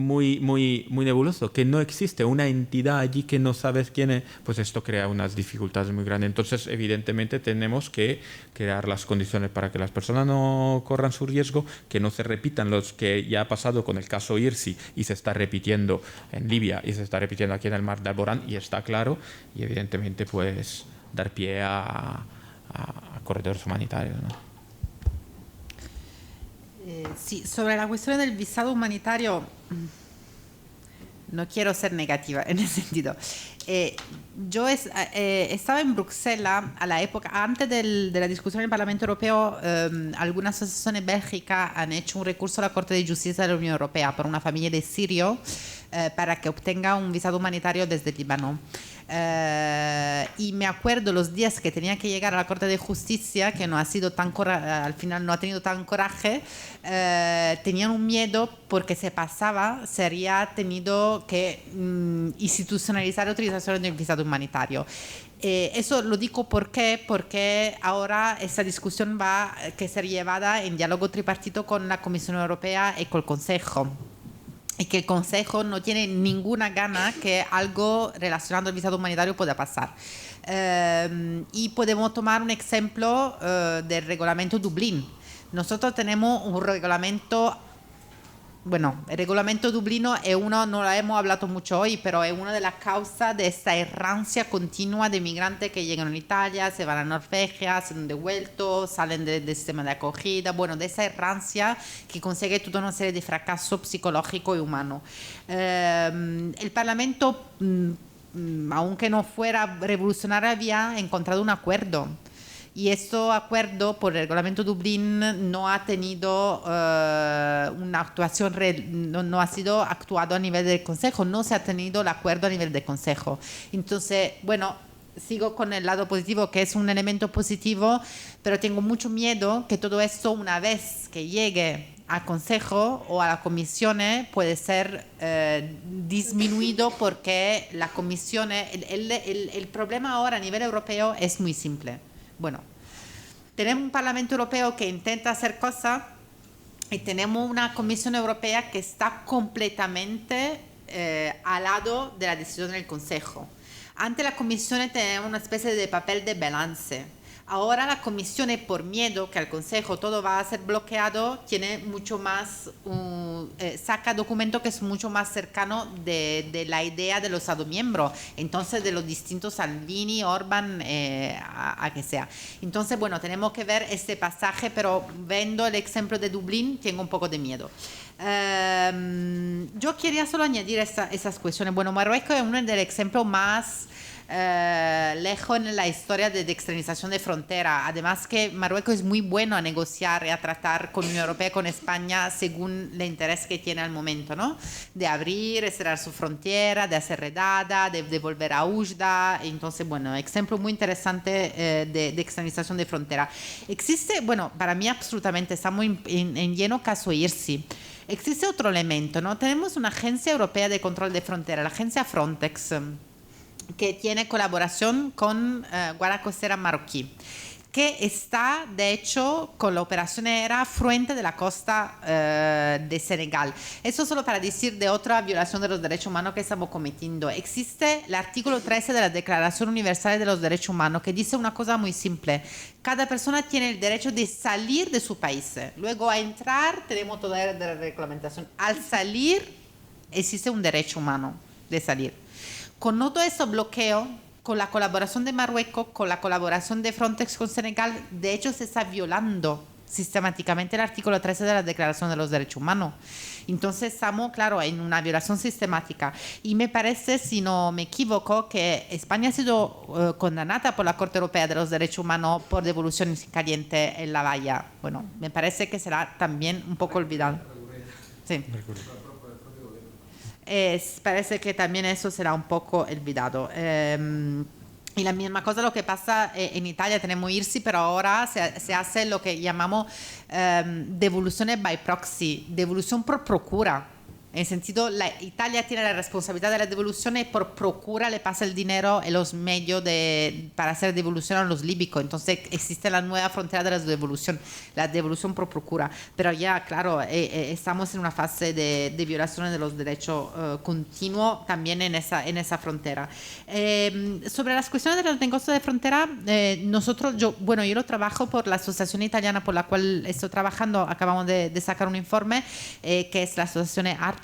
muy nebuloso, que no existe una entidad allí que no sabes quién es, pues esto crea unas dificultades muy grandes. Entonces, evidentemente, tenemos que crear las condiciones para que las personas no corran su riesgo, que no se repitan los que ya ha pasado con el caso Irsi y se está repitiendo en Libia y se está repitiendo aquí en el mar de Alborán, y está claro, y evidentemente, pues dar pie a corredores humanitarios, ¿no? Sí, sobre la cuestión del visado humanitario, no quiero ser negativa en ese sentido. Yo estaba en Bruselas a la época, antes de la discusión en el Parlamento Europeo, algunas asociaciones bélgicas han hecho un recurso a la Corte de Justicia de la Unión Europea por una familia de sirios para que obtenga un visado humanitario desde el Líbano. Y me acuerdo los días que tenía que llegar a la Corte de Justicia, que no ha sido al final no ha tenido tan coraje, tenían un miedo porque se habría tenido que institucionalizar la utilización del visado humanitario. Eso lo digo porque ahora esta discusión va a ser llevada en diálogo tripartito con la Comisión Europea y con el Consejo. Y que el Consejo no tiene ninguna gana que algo relacionado al visado humanitario pueda pasar. Y podemos tomar un ejemplo del reglamento Dublín. Nosotros tenemos un reglamento, bueno, el reglamento dublino es uno, no lo hemos hablado mucho hoy, pero es una de las causas de esta errancia continua de migrantes que llegan a Italia, se van a Norvegia, se han devuelto, salen del sistema de acogida, bueno, de esa errancia que consigue toda una serie de fracasos psicológicos y humanos. El Parlamento, aunque no fuera revolucionario, había encontrado un acuerdo. Y este acuerdo por el reglamento Dublín no ha tenido una actuación, no ha sido actuado a nivel del Consejo, no se ha tenido el acuerdo a nivel del Consejo. Entonces, bueno, sigo con el lado positivo, que es un elemento positivo, pero tengo mucho miedo que todo esto, una vez que llegue al Consejo o a la Comisión, puede ser disminuido porque la Comisión, el problema ahora a nivel europeo es muy simple. Bueno, tenemos un Parlamento Europeo que intenta hacer cosas y tenemos una Comisión Europea que está completamente al lado de la decisión del Consejo. Ante la Comisión tenemos una especie de papel de balance. Ahora la Comisión, por miedo que al Consejo todo va a ser bloqueado, tiene mucho más, saca documentos que es mucho más cercano de la idea de los Estados miembros, entonces de los distintos Salvini, Orbán, a que sea. Entonces, bueno, tenemos que ver este pasaje, pero viendo el ejemplo de Dublín, tengo un poco de miedo. Yo quería solo añadir esas cuestiones. Bueno, Marruecos es uno de los ejemplos más lejos en la historia de externalización de frontera. Además que Marruecos es muy bueno a negociar y a tratar con la Unión Europea, con España, según el interés que tiene al momento, ¿no? De abrir, cerrar su frontera, de hacer redada, de volver a Ujda. Entonces, bueno, ejemplo muy interesante de externalización de frontera. Existe, bueno, para mí absolutamente, estamos en lleno caso Irsi. Existe otro elemento, ¿no? Tenemos una agencia europea de control de frontera, la agencia Frontex, que tiene colaboración con Guardia Costera marroquí, que está, de hecho, con la operación aérea frente de la costa de Senegal. Eso solo para decir de otra violación de los derechos humanos que estamos cometiendo. Existe el artículo 13 de la Declaración Universal de los Derechos Humanos, que dice una cosa muy simple. Cada persona tiene el derecho de salir de su país. Luego, a entrar, tenemos toda la reglamentación. Al salir, existe un derecho humano de salir. Con todo ese bloqueo, con la colaboración de Marruecos, con la colaboración de Frontex con Senegal, de hecho se está violando sistemáticamente el artículo 13 de la Declaración de los Derechos Humanos. Entonces estamos, claro, en una violación sistemática. Y me parece, si no me equivoco, que España ha sido condenada por la Corte Europea de los Derechos Humanos por devolución caliente en La Haya. Bueno, me parece que será también un poco olvidado. Sí. Parece que también eso será un poco olvidado. Y la misma cosa lo que pasa en Italia, tenemos IRSI, pero ahora se hace lo que llamamos devoluciones by proxy, devolución por procura. En el sentido, Italia tiene la responsabilidad de la devolución y por procura le pasa el dinero y los medios para hacer devolución a los líbicos. Entonces existe la nueva frontera de la devolución por procura. Pero ya, claro, estamos en una fase de violaciones de los derechos continuo también en esa frontera. Sobre las cuestiones de los negocios de frontera, yo lo trabajo por la asociación italiana por la cual estoy trabajando. Acabamos de sacar un informe que es la asociación ARCI.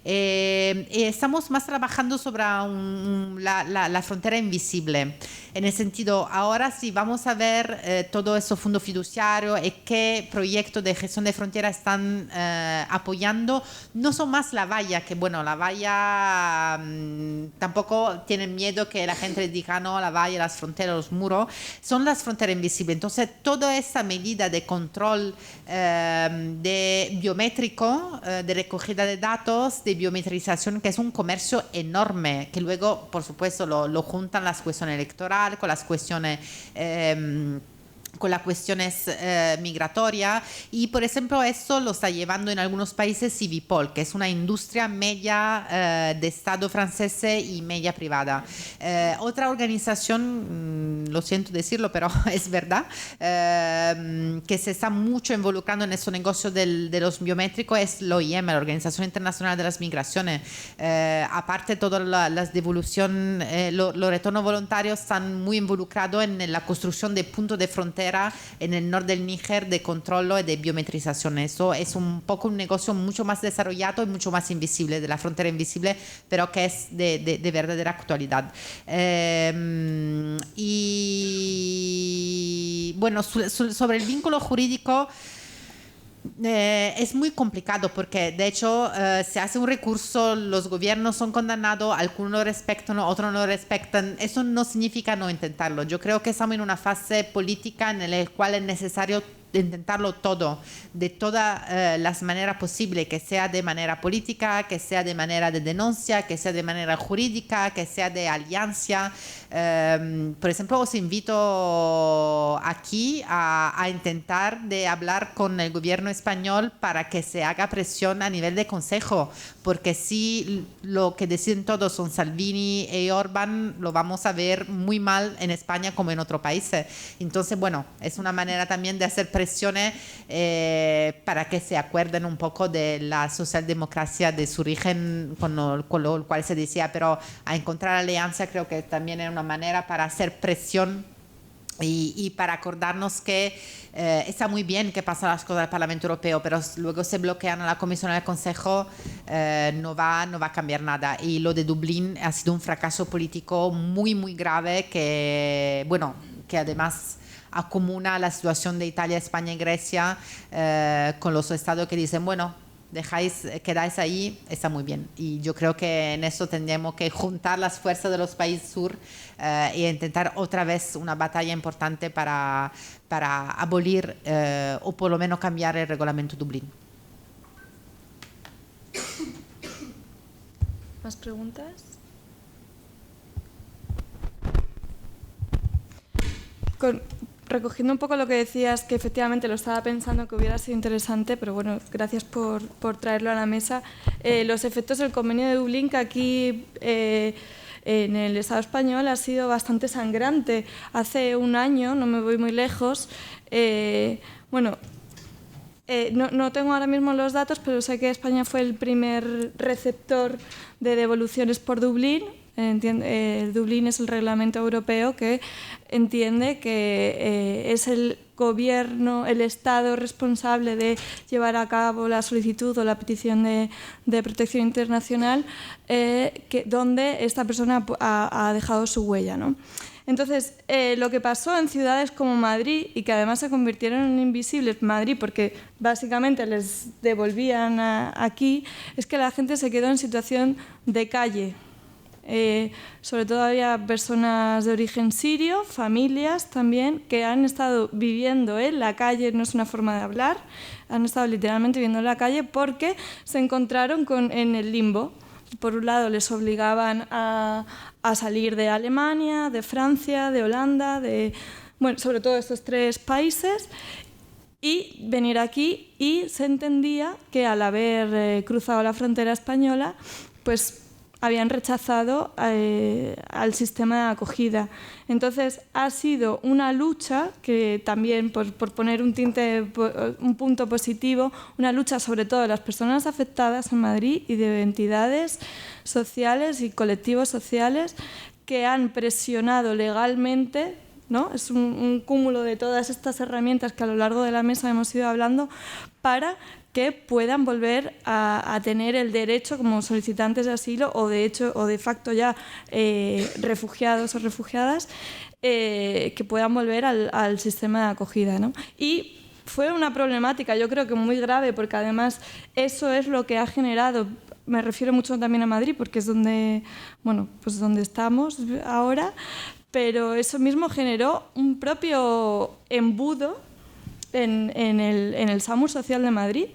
Estamos más trabajando sobre la frontera invisible. En el sentido, ahora sí vamos a ver todo eso fondo fiduciario y qué proyectos de gestión de frontera están apoyando. No son más la valla, que bueno, la valla tampoco tienen miedo que la gente diga no, la valla, las fronteras, los muros, son las fronteras invisibles. Entonces, toda esa medida de control de biométrico, de recogida de datos, de biometrización, que es un comercio enorme, que luego, por supuesto, lo juntan las cuestiones electorales, con las cuestiones migratorias, y por ejemplo eso lo está llevando en algunos países Civipol, que es una industria media de Estado francés y media privada. Otra organización, lo siento decirlo, pero es verdad, que se está mucho involucrando en ese negocio de los biométricos es la OIM, la Organización Internacional de las Migraciones. Aparte todas las devoluciones, los retornos voluntarios están muy involucrados en la construcción de puntos de frontera en el norte del Níger de control y de biometrización. Eso es un poco un negocio mucho más desarrollado y mucho más invisible, de la frontera invisible, pero que es de verdadera actualidad. Y bueno, sobre el vínculo jurídico, es muy complicado porque de hecho se hace un recurso, los gobiernos son condenados, algunos lo respetan, otros no lo respetan. Eso no significa no intentarlo. Yo creo que estamos en una fase política en la cual es necesario intentarlo todo, de todas las maneras posibles, que sea de manera política, que sea de manera de denuncia, que sea de manera jurídica, que sea de alianza. Por ejemplo, os invito aquí a intentar de hablar con el gobierno español para que se haga presión a nivel de consejo, porque si lo que deciden todos son Salvini y Orbán, lo vamos a ver muy mal en España como en otros países. Entonces, bueno, es una manera también de hacer presiones para que se acuerden un poco de la socialdemocracia, de su origen, con lo cual se decía, pero a encontrar alianza creo que también es una manera para hacer presión y para acordarnos que está muy bien que pasan las cosas al Parlamento Europeo, pero luego se bloquean a la Comisión y al Consejo, no va a cambiar nada. Y lo de Dublín ha sido un fracaso político muy, muy grave que además acumula la situación de Italia, España y Grecia con los estados que dicen, bueno, quedáis ahí, está muy bien. Y yo creo que en eso tendremos que juntar las fuerzas de los países sur e intentar otra vez una batalla importante para abolir o por lo menos cambiar el reglamento Dublín. ¿Más preguntas? Recogiendo un poco lo que decías, que efectivamente lo estaba pensando que hubiera sido interesante, pero bueno, gracias por traerlo a la mesa. Los efectos del convenio de Dublín, que aquí en el Estado español ha sido bastante sangrante. Hace un año, no me voy muy lejos, no tengo ahora mismo los datos, pero sé que España fue el primer receptor de devoluciones por Dublín. Dublín es el reglamento europeo que entiende que es el gobierno, el Estado responsable de llevar a cabo la solicitud o la petición de protección internacional donde esta persona ha dejado su huella, ¿no? Entonces, lo que pasó en ciudades como Madrid, y que además se convirtieron en invisibles, Madrid, porque básicamente les devolvían aquí, es que la gente se quedó en situación de calle. Sobre todo había personas de origen sirio, familias también, que han estado viviendo en la calle, no es una forma de hablar, han estado literalmente viviendo en la calle porque se encontraron en el limbo. Por un lado les obligaban a salir de Alemania, de Francia, de Holanda, sobre todo estos tres países, y venir aquí, y se entendía que al haber cruzado la frontera española, pues habían rechazado al sistema de acogida. Entonces ha sido una lucha que también, por poner un punto positivo, una lucha sobre todo de las personas afectadas en Madrid y de entidades sociales y colectivos sociales que han presionado legalmente, ¿no? Es un cúmulo de todas estas herramientas que a lo largo de la mesa hemos ido hablando para que puedan volver a tener el derecho como solicitantes de asilo o de hecho o de facto ya refugiados o refugiadas, que puedan volver al sistema de acogida, ¿no? Y fue una problemática, yo creo que muy grave, porque además eso es lo que ha generado, me refiero mucho también a Madrid porque es donde, bueno, pues donde estamos ahora, pero eso mismo generó un propio embudo en el SAMUR Social de Madrid.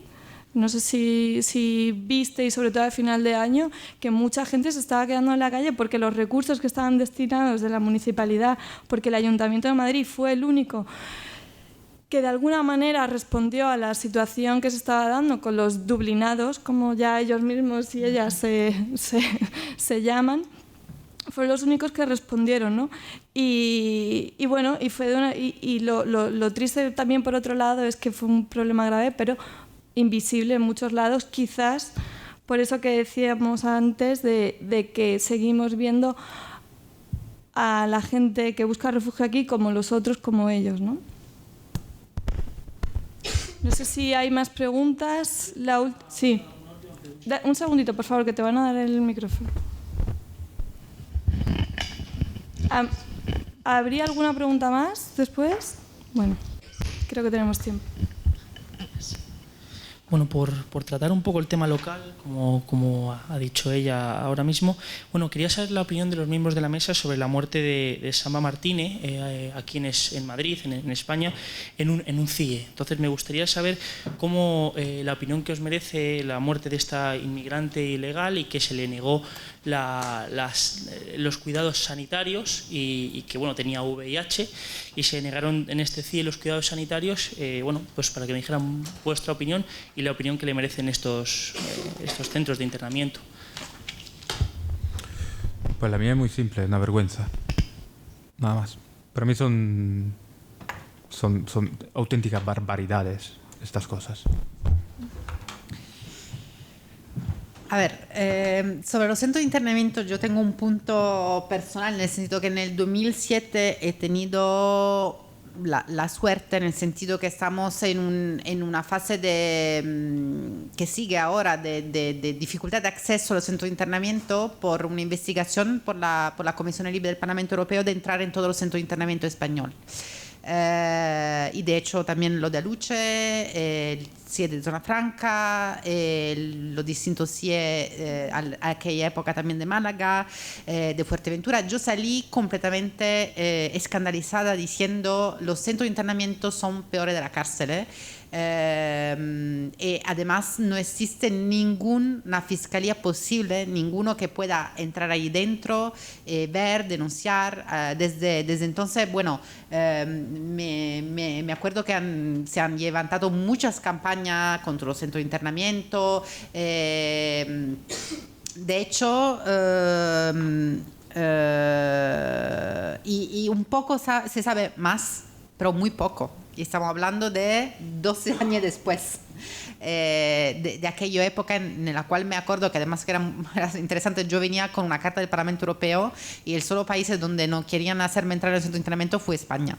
No sé si visteis, sobre todo a final de año, que mucha gente se estaba quedando en la calle porque los recursos que estaban destinados de la municipalidad, porque el Ayuntamiento de Madrid fue el único que de alguna manera respondió a la situación que se estaba dando con los dublinados, como ya ellos mismos y ellas se llaman, fueron los únicos que respondieron, ¿no? Y bueno, y lo triste también por otro lado es que fue un problema grave, pero invisible en muchos lados, quizás por eso que decíamos antes de que seguimos viendo a la gente que busca refugio aquí como los otros, como ellos, ¿no? No sé si hay más preguntas. Sí. Un segundito, por favor, que te van a dar el micrófono. ¿Habría alguna pregunta más después? Bueno, creo que tenemos tiempo. Bueno, por tratar un poco el tema local, como ha dicho ella ahora mismo, bueno, quería saber la opinión de los miembros de la mesa sobre la muerte de Samba Martínez, aquí en Madrid, en España, en un CIE. Entonces me gustaría saber cómo la opinión que os merece la muerte de esta inmigrante ilegal y que se le negó los cuidados sanitarios y que bueno, tenía VIH y se negaron en este CIE los cuidados sanitarios, bueno, pues para que me dijeran vuestra opinión y la opinión que le merecen estos centros de internamiento. Pues la mía es muy simple, una vergüenza. Nada más. Para mí son auténticas barbaridades estas cosas. A ver, sobre los centros de internamiento yo tengo un punto personal en el sentido que en el 2007 he tenido la suerte, en el sentido que estamos en una fase que sigue ahora de dificultad de acceso a los centros de internamiento por una investigación por la Comisión Libre del Parlamento Europeo de entrar en todos los centros de internamiento español. Y de hecho también lo de Aluche, el CIE de Zona Franca, los distintos CIE a aquella época también de Málaga, de Fuerteventura. Yo salí completamente escandalizada diciendo los centros de internamiento son peores de la cárcel. Y además no existe ninguna fiscalía posible, ninguno que pueda entrar ahí dentro, ver, denunciar. Desde entonces, bueno, me acuerdo que se han levantado muchas campañas contra los centros de internamiento. De hecho, y un poco se sabe más, pero muy poco. Y estamos hablando de 12 años después de aquella época en la cual me acuerdo que además que era interesante, yo venía con una carta del Parlamento Europeo y el solo país donde no querían hacerme entrar en el centro de internamiento fue España.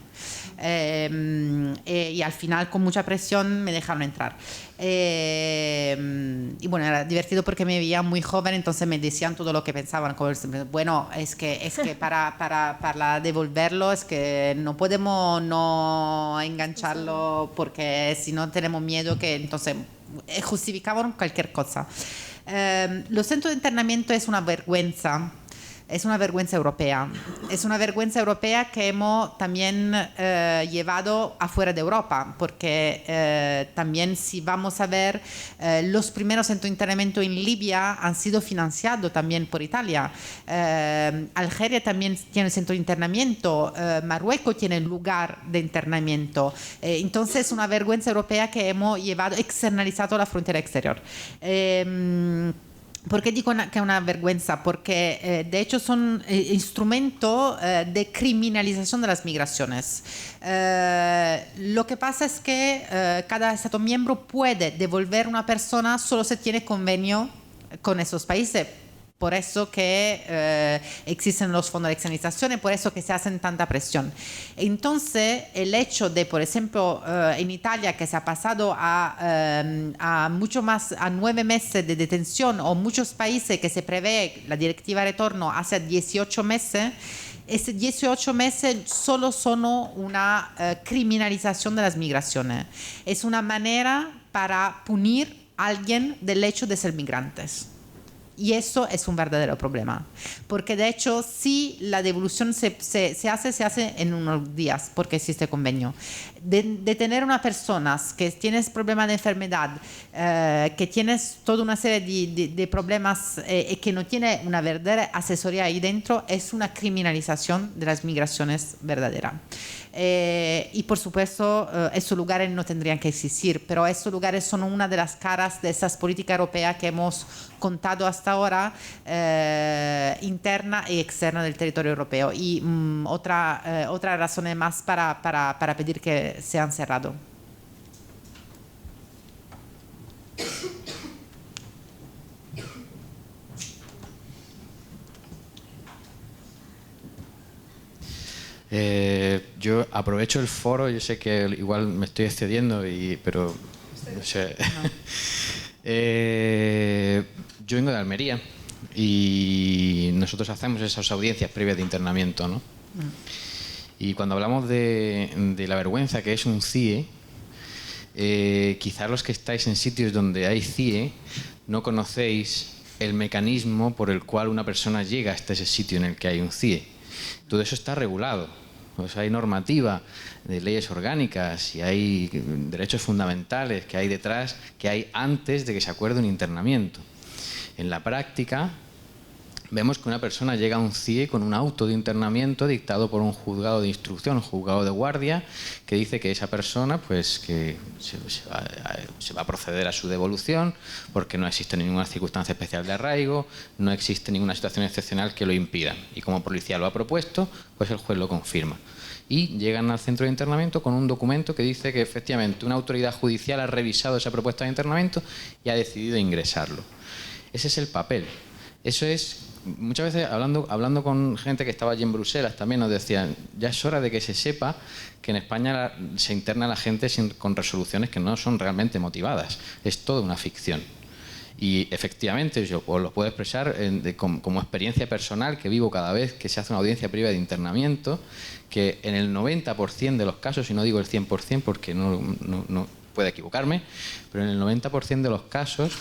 Y al final con mucha presión me dejaron entrar. Y bueno, era divertido porque me veían muy joven, entonces me decían todo lo que pensaban. Bueno, es que para devolverlo es que no podemos no engancharlo porque si no tenemos miedo que entonces justificaban cualquier cosa. Los centros de internamiento es una vergüenza. es una vergüenza europea. Es una vergüenza europea que hemos también llevado afuera de Europa, porque también si vamos a ver, los primeros centros de internamiento en Libia han sido financiados también por Italia. Algeria también tiene centro de internamiento, Marruecos tiene lugar de internamiento. Entonces es una vergüenza europea que hemos llevado, externalizado a la frontera exterior. ¿Por qué digo que es una vergüenza? Porque de hecho son instrumentos de criminalización de las migraciones. Lo que pasa es que cada Estado miembro puede devolver a una persona solo si tiene convenio con esos países. Por eso que existen los fondos de externalización y por eso que se hacen tanta presión. Entonces, el hecho de, por ejemplo, en Italia, que se ha pasado a mucho más, a 9 meses de detención, o muchos países que se prevé la directiva de retorno hace 18 meses, esos 18 meses solo son una criminalización de las migraciones. Es una manera para punir a alguien del hecho de ser migrantes. Y eso es un verdadero problema, porque de hecho si la devolución se hace en unos días, porque existe convenio. De tener unas personas que tienes problemas de enfermedad, que tienes toda una serie de problemas y que no tiene una verdadera asesoría ahí dentro, es una criminalización de las migraciones verdadera. Y por supuesto esos lugares no tendrían que existir, pero esos lugares son una de las caras de esas políticas europeas que hemos contado hasta ahora, interna y externa del territorio europeo. Y otra razón más para pedir que sean cerrados. Yo aprovecho el foro, yo sé que igual me estoy excediendo, pero no sé. Yo vengo de Almería y nosotros hacemos esas audiencias previas de internamiento, ¿no? Y cuando hablamos de la vergüenza que es un CIE, quizás los que estáis en sitios donde hay CIE no conocéis el mecanismo por el cual una persona llega hasta ese sitio en el que hay un CIE. Todo eso está regulado. Pues hay normativa de leyes orgánicas y hay derechos fundamentales que hay detrás, que hay antes de que se acuerde un internamiento. En la práctica, vemos que una persona llega a un CIE con un auto de internamiento dictado por un juzgado de instrucción, un juzgado de guardia, que dice que esa persona pues, que se va a proceder a su devolución porque no existe ninguna circunstancia especial de arraigo, no existe ninguna situación excepcional que lo impida. Y como policía lo ha propuesto, pues el juez lo confirma. Y llegan al centro de internamiento con un documento que dice que efectivamente una autoridad judicial ha revisado esa propuesta de internamiento y ha decidido ingresarlo. Ese es el papel. Eso es, muchas veces hablando con gente que estaba allí en Bruselas también nos decían, ya es hora de que se sepa que en España se interna la gente con resoluciones que no son realmente motivadas. Es toda una ficción. Y efectivamente, yo os lo puedo expresar como experiencia personal que vivo cada vez que se hace una audiencia previa de internamiento, que en el 90% de los casos, y no digo el 100% porque no puede equivocarme, pero en el 90% de los casos,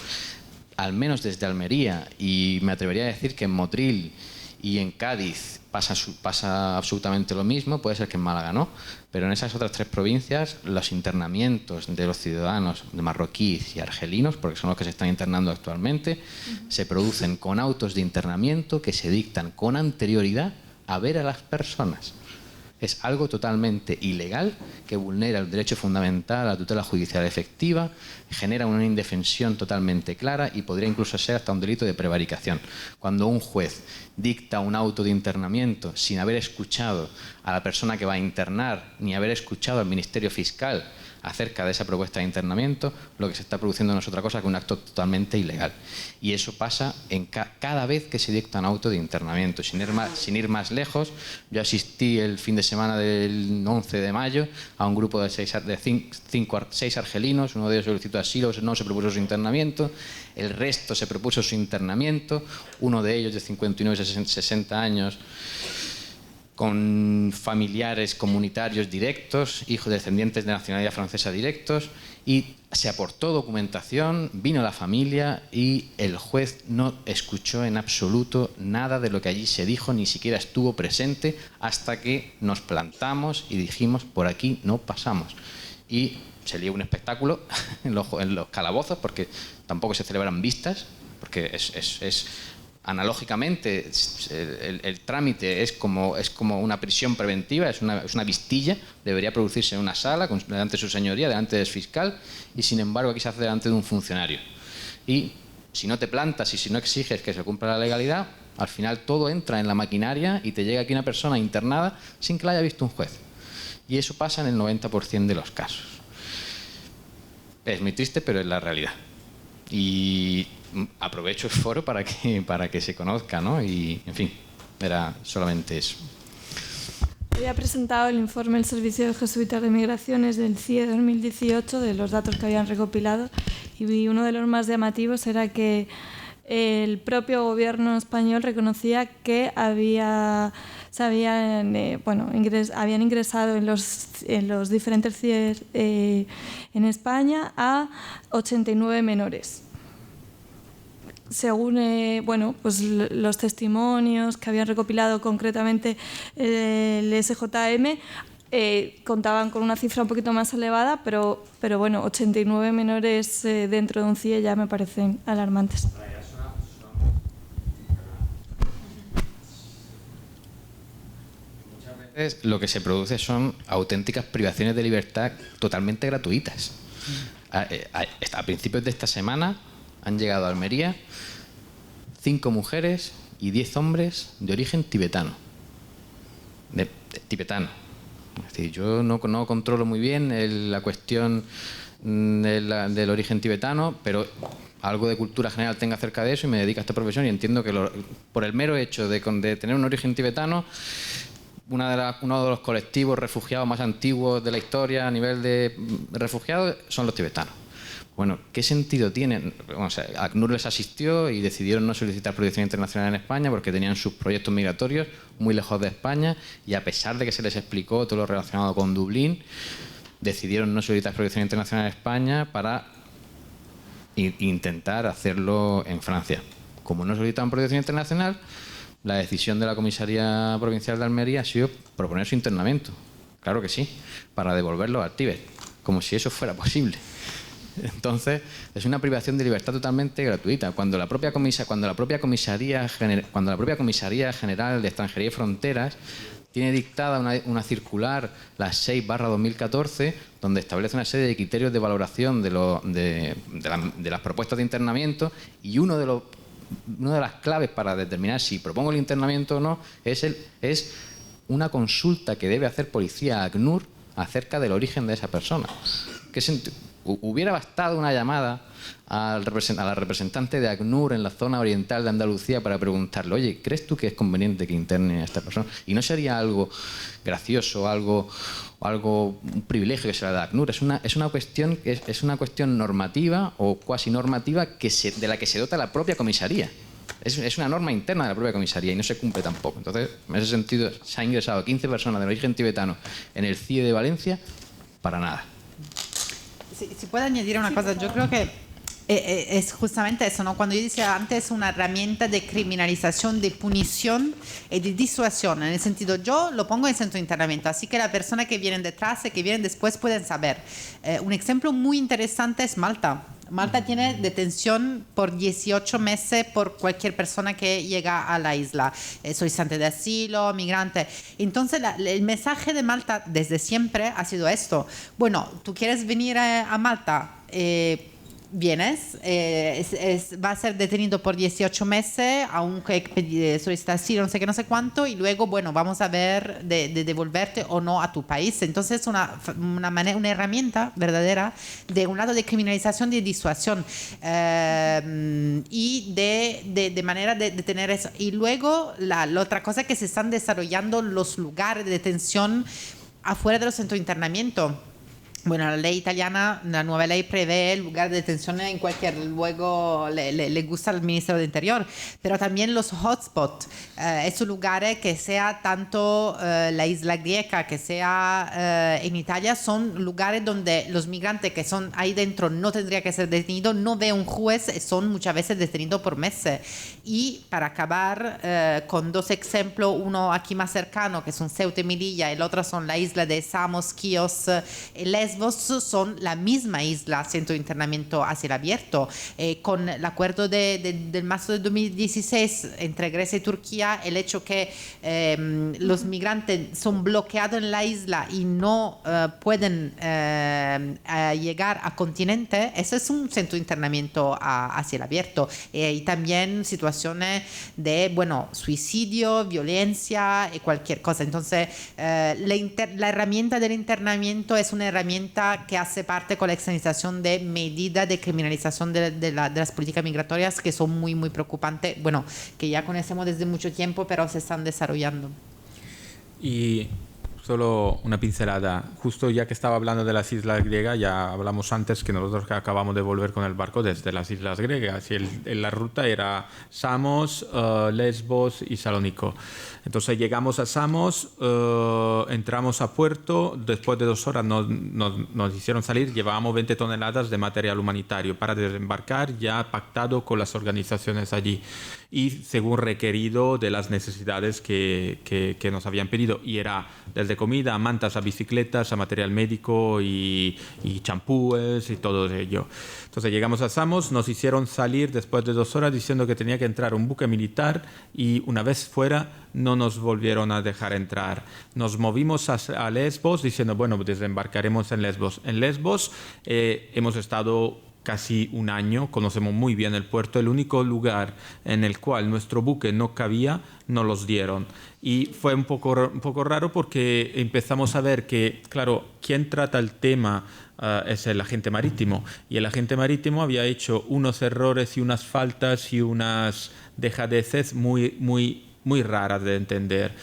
al menos desde Almería, y me atrevería a decir que en Motril y en Cádiz pasa absolutamente lo mismo, puede ser que en Málaga no, pero en esas otras 3 provincias los internamientos de los ciudadanos de marroquíes y argelinos, porque son los que se están internando actualmente, se producen con autos de internamiento que se dictan con anterioridad a ver a las personas. Es algo totalmente ilegal que vulnera el derecho fundamental a la tutela judicial efectiva, genera una indefensión totalmente clara y podría incluso ser hasta un delito de prevaricación. Cuando un juez dicta un auto de internamiento sin haber escuchado a la persona que va a internar ni haber escuchado al Ministerio Fiscal acerca de esa propuesta de internamiento, lo que se está produciendo no es otra cosa que un acto totalmente ilegal. Y eso pasa cada vez que se dicta un auto de internamiento. Sin ir más lejos, yo asistí el fin de semana del 11 de mayo a un grupo de 6 argelinos, uno de ellos solicitó asilo, no se propuso su internamiento, el resto se propuso su internamiento, uno de ellos de 59 y 60 años con familiares comunitarios directos, hijos descendientes de nacionalidad francesa directos, y se aportó documentación, vino la familia y el juez no escuchó en absoluto nada de lo que allí se dijo, ni siquiera estuvo presente hasta que nos plantamos y dijimos, por aquí no pasamos. Y se lió un espectáculo en los calabozos, porque tampoco se celebran vistas, porque es analógicamente el trámite es como una prisión preventiva, es una vistilla, debería producirse en una sala, delante de su señoría, delante del fiscal, y sin embargo aquí se hace delante de un funcionario. Y si no te plantas y si no exiges que se cumpla la legalidad, al final todo entra en la maquinaria y te llega aquí una persona internada sin que la haya visto un juez. Y eso pasa en el 90% de los casos. Es muy triste, pero es la realidad. Y aprovecho el foro para que se conozca, ¿no? Y, en fin, era solamente eso. Había presentado el informe del Servicio de Jesuitas de Migraciones del CIE 2018 de los datos que habían recopilado, y uno de los más llamativos era que el propio gobierno español reconocía que habían ingresado en los diferentes CIE en España a 89 menores. Según pues los testimonios que habían recopilado concretamente el SJM, contaban con una cifra un poquito más elevada, pero bueno, 89 menores dentro de un CIE ya me parecen alarmantes. Muchas veces lo que se produce son auténticas privaciones de libertad totalmente gratuitas. A principios de esta semana han llegado a Almería 5 mujeres y 10 hombres de origen tibetano. Tibetano. Es decir, yo no controlo muy bien la cuestión del origen tibetano, pero algo de cultura general tengo acerca de eso y me dedico a esta profesión, y entiendo que por el mero hecho de tener un origen tibetano, uno de los colectivos refugiados más antiguos de la historia a nivel de refugiados son los tibetanos. Bueno, ¿qué sentido tiene? ACNUR les asistió y decidieron no solicitar protección internacional en España porque tenían sus proyectos migratorios muy lejos de España, y a pesar de que se les explicó todo lo relacionado con Dublín, decidieron no solicitar protección internacional en España para intentar hacerlo en Francia. Como no solicitaban protección internacional, la decisión de la Comisaría Provincial de Almería ha sido proponer su internamiento. Claro que sí, para devolverlo al Tíbet, como si eso fuera posible. Entonces, es una privación de libertad totalmente gratuita. Cuando la propia Comisaría General de Extranjería y Fronteras tiene dictada una circular, la 6/2014, donde establece una serie de criterios de valoración de las propuestas de internamiento, y una de las claves para determinar si propongo el internamiento o no es una consulta que debe hacer policía a ACNUR acerca del origen de esa persona. Hubiera bastado una llamada a la representante de ACNUR en la zona oriental de Andalucía para preguntarle: oye, ¿crees tú que es conveniente que interne a esta persona? Y no sería algo gracioso, un privilegio que se le da a ACNUR. Es una cuestión normativa o cuasi normativa de la que se dota la propia comisaría. Es una norma interna de la propia comisaría y no se cumple tampoco. Entonces, en ese sentido, se han ingresado 15 personas de origen tibetano en el CIE de Valencia para nada. Si puedo añadir una cosa, yo creo que es justamente eso, ¿no? Cuando yo decía antes, una herramienta de criminalización, de punición y de disuasión, en el sentido, yo lo pongo en centro de internamiento, así que la persona que vienen detrás y que vienen después pueden saber. Un ejemplo muy interesante es Malta. Malta tiene detención por 18 meses por cualquier persona que llega a la isla, solicitante de asilo, migrante. Entonces, el mensaje de Malta desde siempre ha sido esto. Bueno, tú quieres venir a Malta, vienes, va a ser detenido por 18 meses, aunque solicita asilo, no sé qué, no sé cuánto, y luego, bueno, vamos a ver de devolverte o no a tu país. Entonces, una herramienta verdadera de un lado de criminalización, de disuasión y de manera de tener eso. Y luego, la otra cosa es que se están desarrollando los lugares de detención afuera de los centros de internamiento. Bueno, la ley italiana, la nueva ley prevé el lugar de detención en cualquier lugar, le gusta al Ministerio de Interior, pero también los hotspots, esos lugares que sea tanto la isla griega, que sea en Italia, son lugares donde los migrantes que son ahí dentro no tendrían que ser detenidos, no ve un juez, son muchas veces detenidos por meses. Y para acabar con dos ejemplos, uno aquí más cercano, que son Ceuta y Melilla, y el otro son la isla de Samos, Chios y Lesbos, son la misma isla, centro de internamiento a cielo abierto. Con el acuerdo del marzo de 2016 entre Grecia y Turquía, el hecho que los migrantes son bloqueados en la isla y no pueden llegar al continente, eso es un centro de internamiento a cielo abierto. Y también situaciones de, bueno, suicidio, violencia y cualquier cosa. Entonces, la herramienta del internamiento es una herramienta que hace parte con la externalización de medidas de criminalización de las políticas migratorias que son muy, muy preocupantes, bueno, que ya conocemos desde mucho tiempo, pero se están desarrollando. Y solo una pincelada. Justo ya que estaba hablando de las islas griegas, ya hablamos antes que nosotros acabamos de volver con el barco desde las islas griegas y la ruta era Samos, Lesbos y Salónico. Entonces llegamos a Samos, entramos a puerto, después de 2 horas nos hicieron salir, llevábamos 20 toneladas de material humanitario para desembarcar, ya pactado con las organizaciones allí y según requerido de las necesidades que nos habían pedido, y era desde comida a mantas, a bicicletas, a material médico y champúes y todo ello. Entonces llegamos a Samos, nos hicieron salir después de 2 horas diciendo que tenía que entrar un buque militar y una vez fuera no nos volvieron a dejar entrar. Nos movimos a Lesbos diciendo, bueno, desembarcaremos en Lesbos. En Lesbos hemos estado casi un año, conocemos muy bien el puerto, el único lugar en el cual nuestro buque no cabía, nos los dieron. Y fue un poco raro porque empezamos a ver que, claro, quien trata el tema es el agente marítimo, y el agente marítimo había hecho unos errores y unas faltas y unas dejadeces muy raras de entender.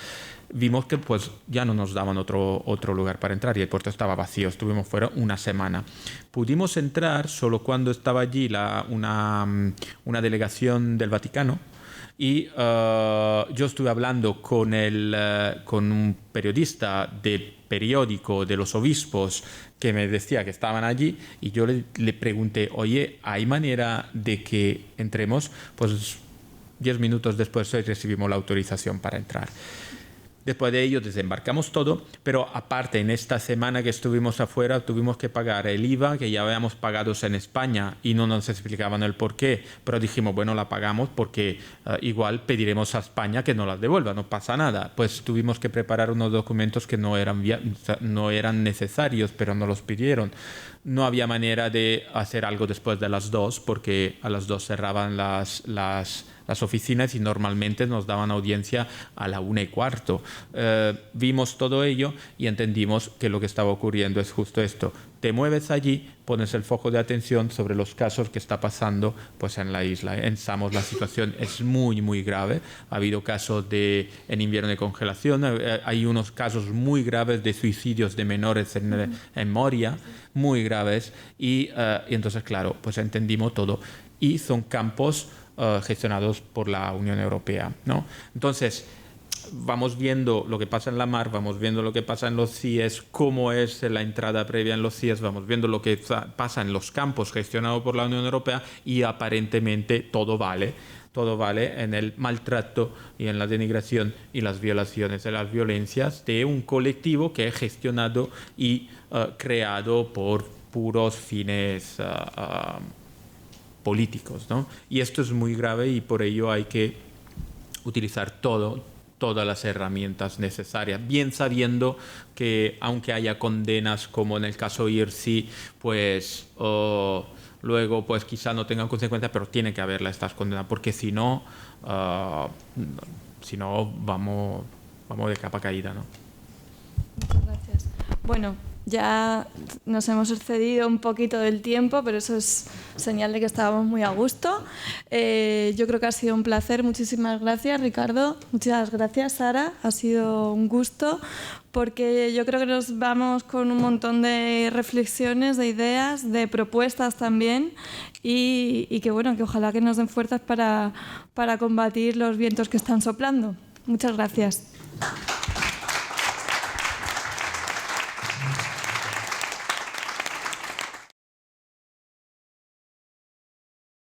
Vimos que pues ya no nos daban otro lugar para entrar y el puerto estaba vacío. Estuvimos fuera una semana. Pudimos entrar solo cuando estaba allí una delegación del Vaticano y yo estuve hablando con un periodista de periódico de los obispos que me decía que estaban allí y yo le pregunté, oye, ¿hay manera de que entremos? Pues 10 minutos después recibimos la autorización para entrar. Después de ello desembarcamos todo, pero aparte en esta semana que estuvimos afuera tuvimos que pagar el IVA que ya habíamos pagado en España y no nos explicaban el por qué, pero dijimos, bueno, la pagamos porque igual pediremos a España que nos la devuelva, no pasa nada. Pues tuvimos que preparar unos documentos que no eran necesarios, pero nos los pidieron. No había manera de hacer algo después de las 2 porque a las 2 cerraban las oficinas y normalmente nos daban audiencia a la 1:15. Vimos todo ello y entendimos que lo que estaba ocurriendo es justo esto. Te mueves allí, pones el foco de atención sobre los casos que está pasando pues, en la isla. En Samos la situación es muy grave. Ha habido casos en invierno de congelación. Hay unos casos muy graves de suicidios de menores en Moria, muy graves. Y entonces, claro, pues entendimos todo. Y son campos gestionados por la Unión Europea, ¿no? Entonces, vamos viendo lo que pasa en la mar, vamos viendo lo que pasa en los CIES, cómo es la entrada previa en los CIES, vamos viendo lo que pasa en los campos gestionados por la Unión Europea y aparentemente todo vale en el maltrato y en la denigración y las violaciones de las violencias de un colectivo que es gestionado y creado por puros fines políticos, ¿no? Y esto es muy grave y por ello hay que utilizar todas las herramientas necesarias, bien sabiendo que aunque haya condenas como en el caso IRSI, pues luego pues quizá no tengan consecuencias, pero tiene que haberla estas condenas, porque si no vamos de capa caída, ¿no? Muchas gracias. Bueno, Ya nos hemos excedido un poquito del tiempo, pero eso es señal de que estábamos muy a gusto. Yo creo que ha sido un placer. Muchísimas gracias, Ricardo. Muchas gracias, Sara. Ha sido un gusto, porque yo creo que nos vamos con un montón de reflexiones, de ideas, de propuestas también, y que bueno, que ojalá que nos den fuerzas para combatir los vientos que están soplando. Muchas gracias.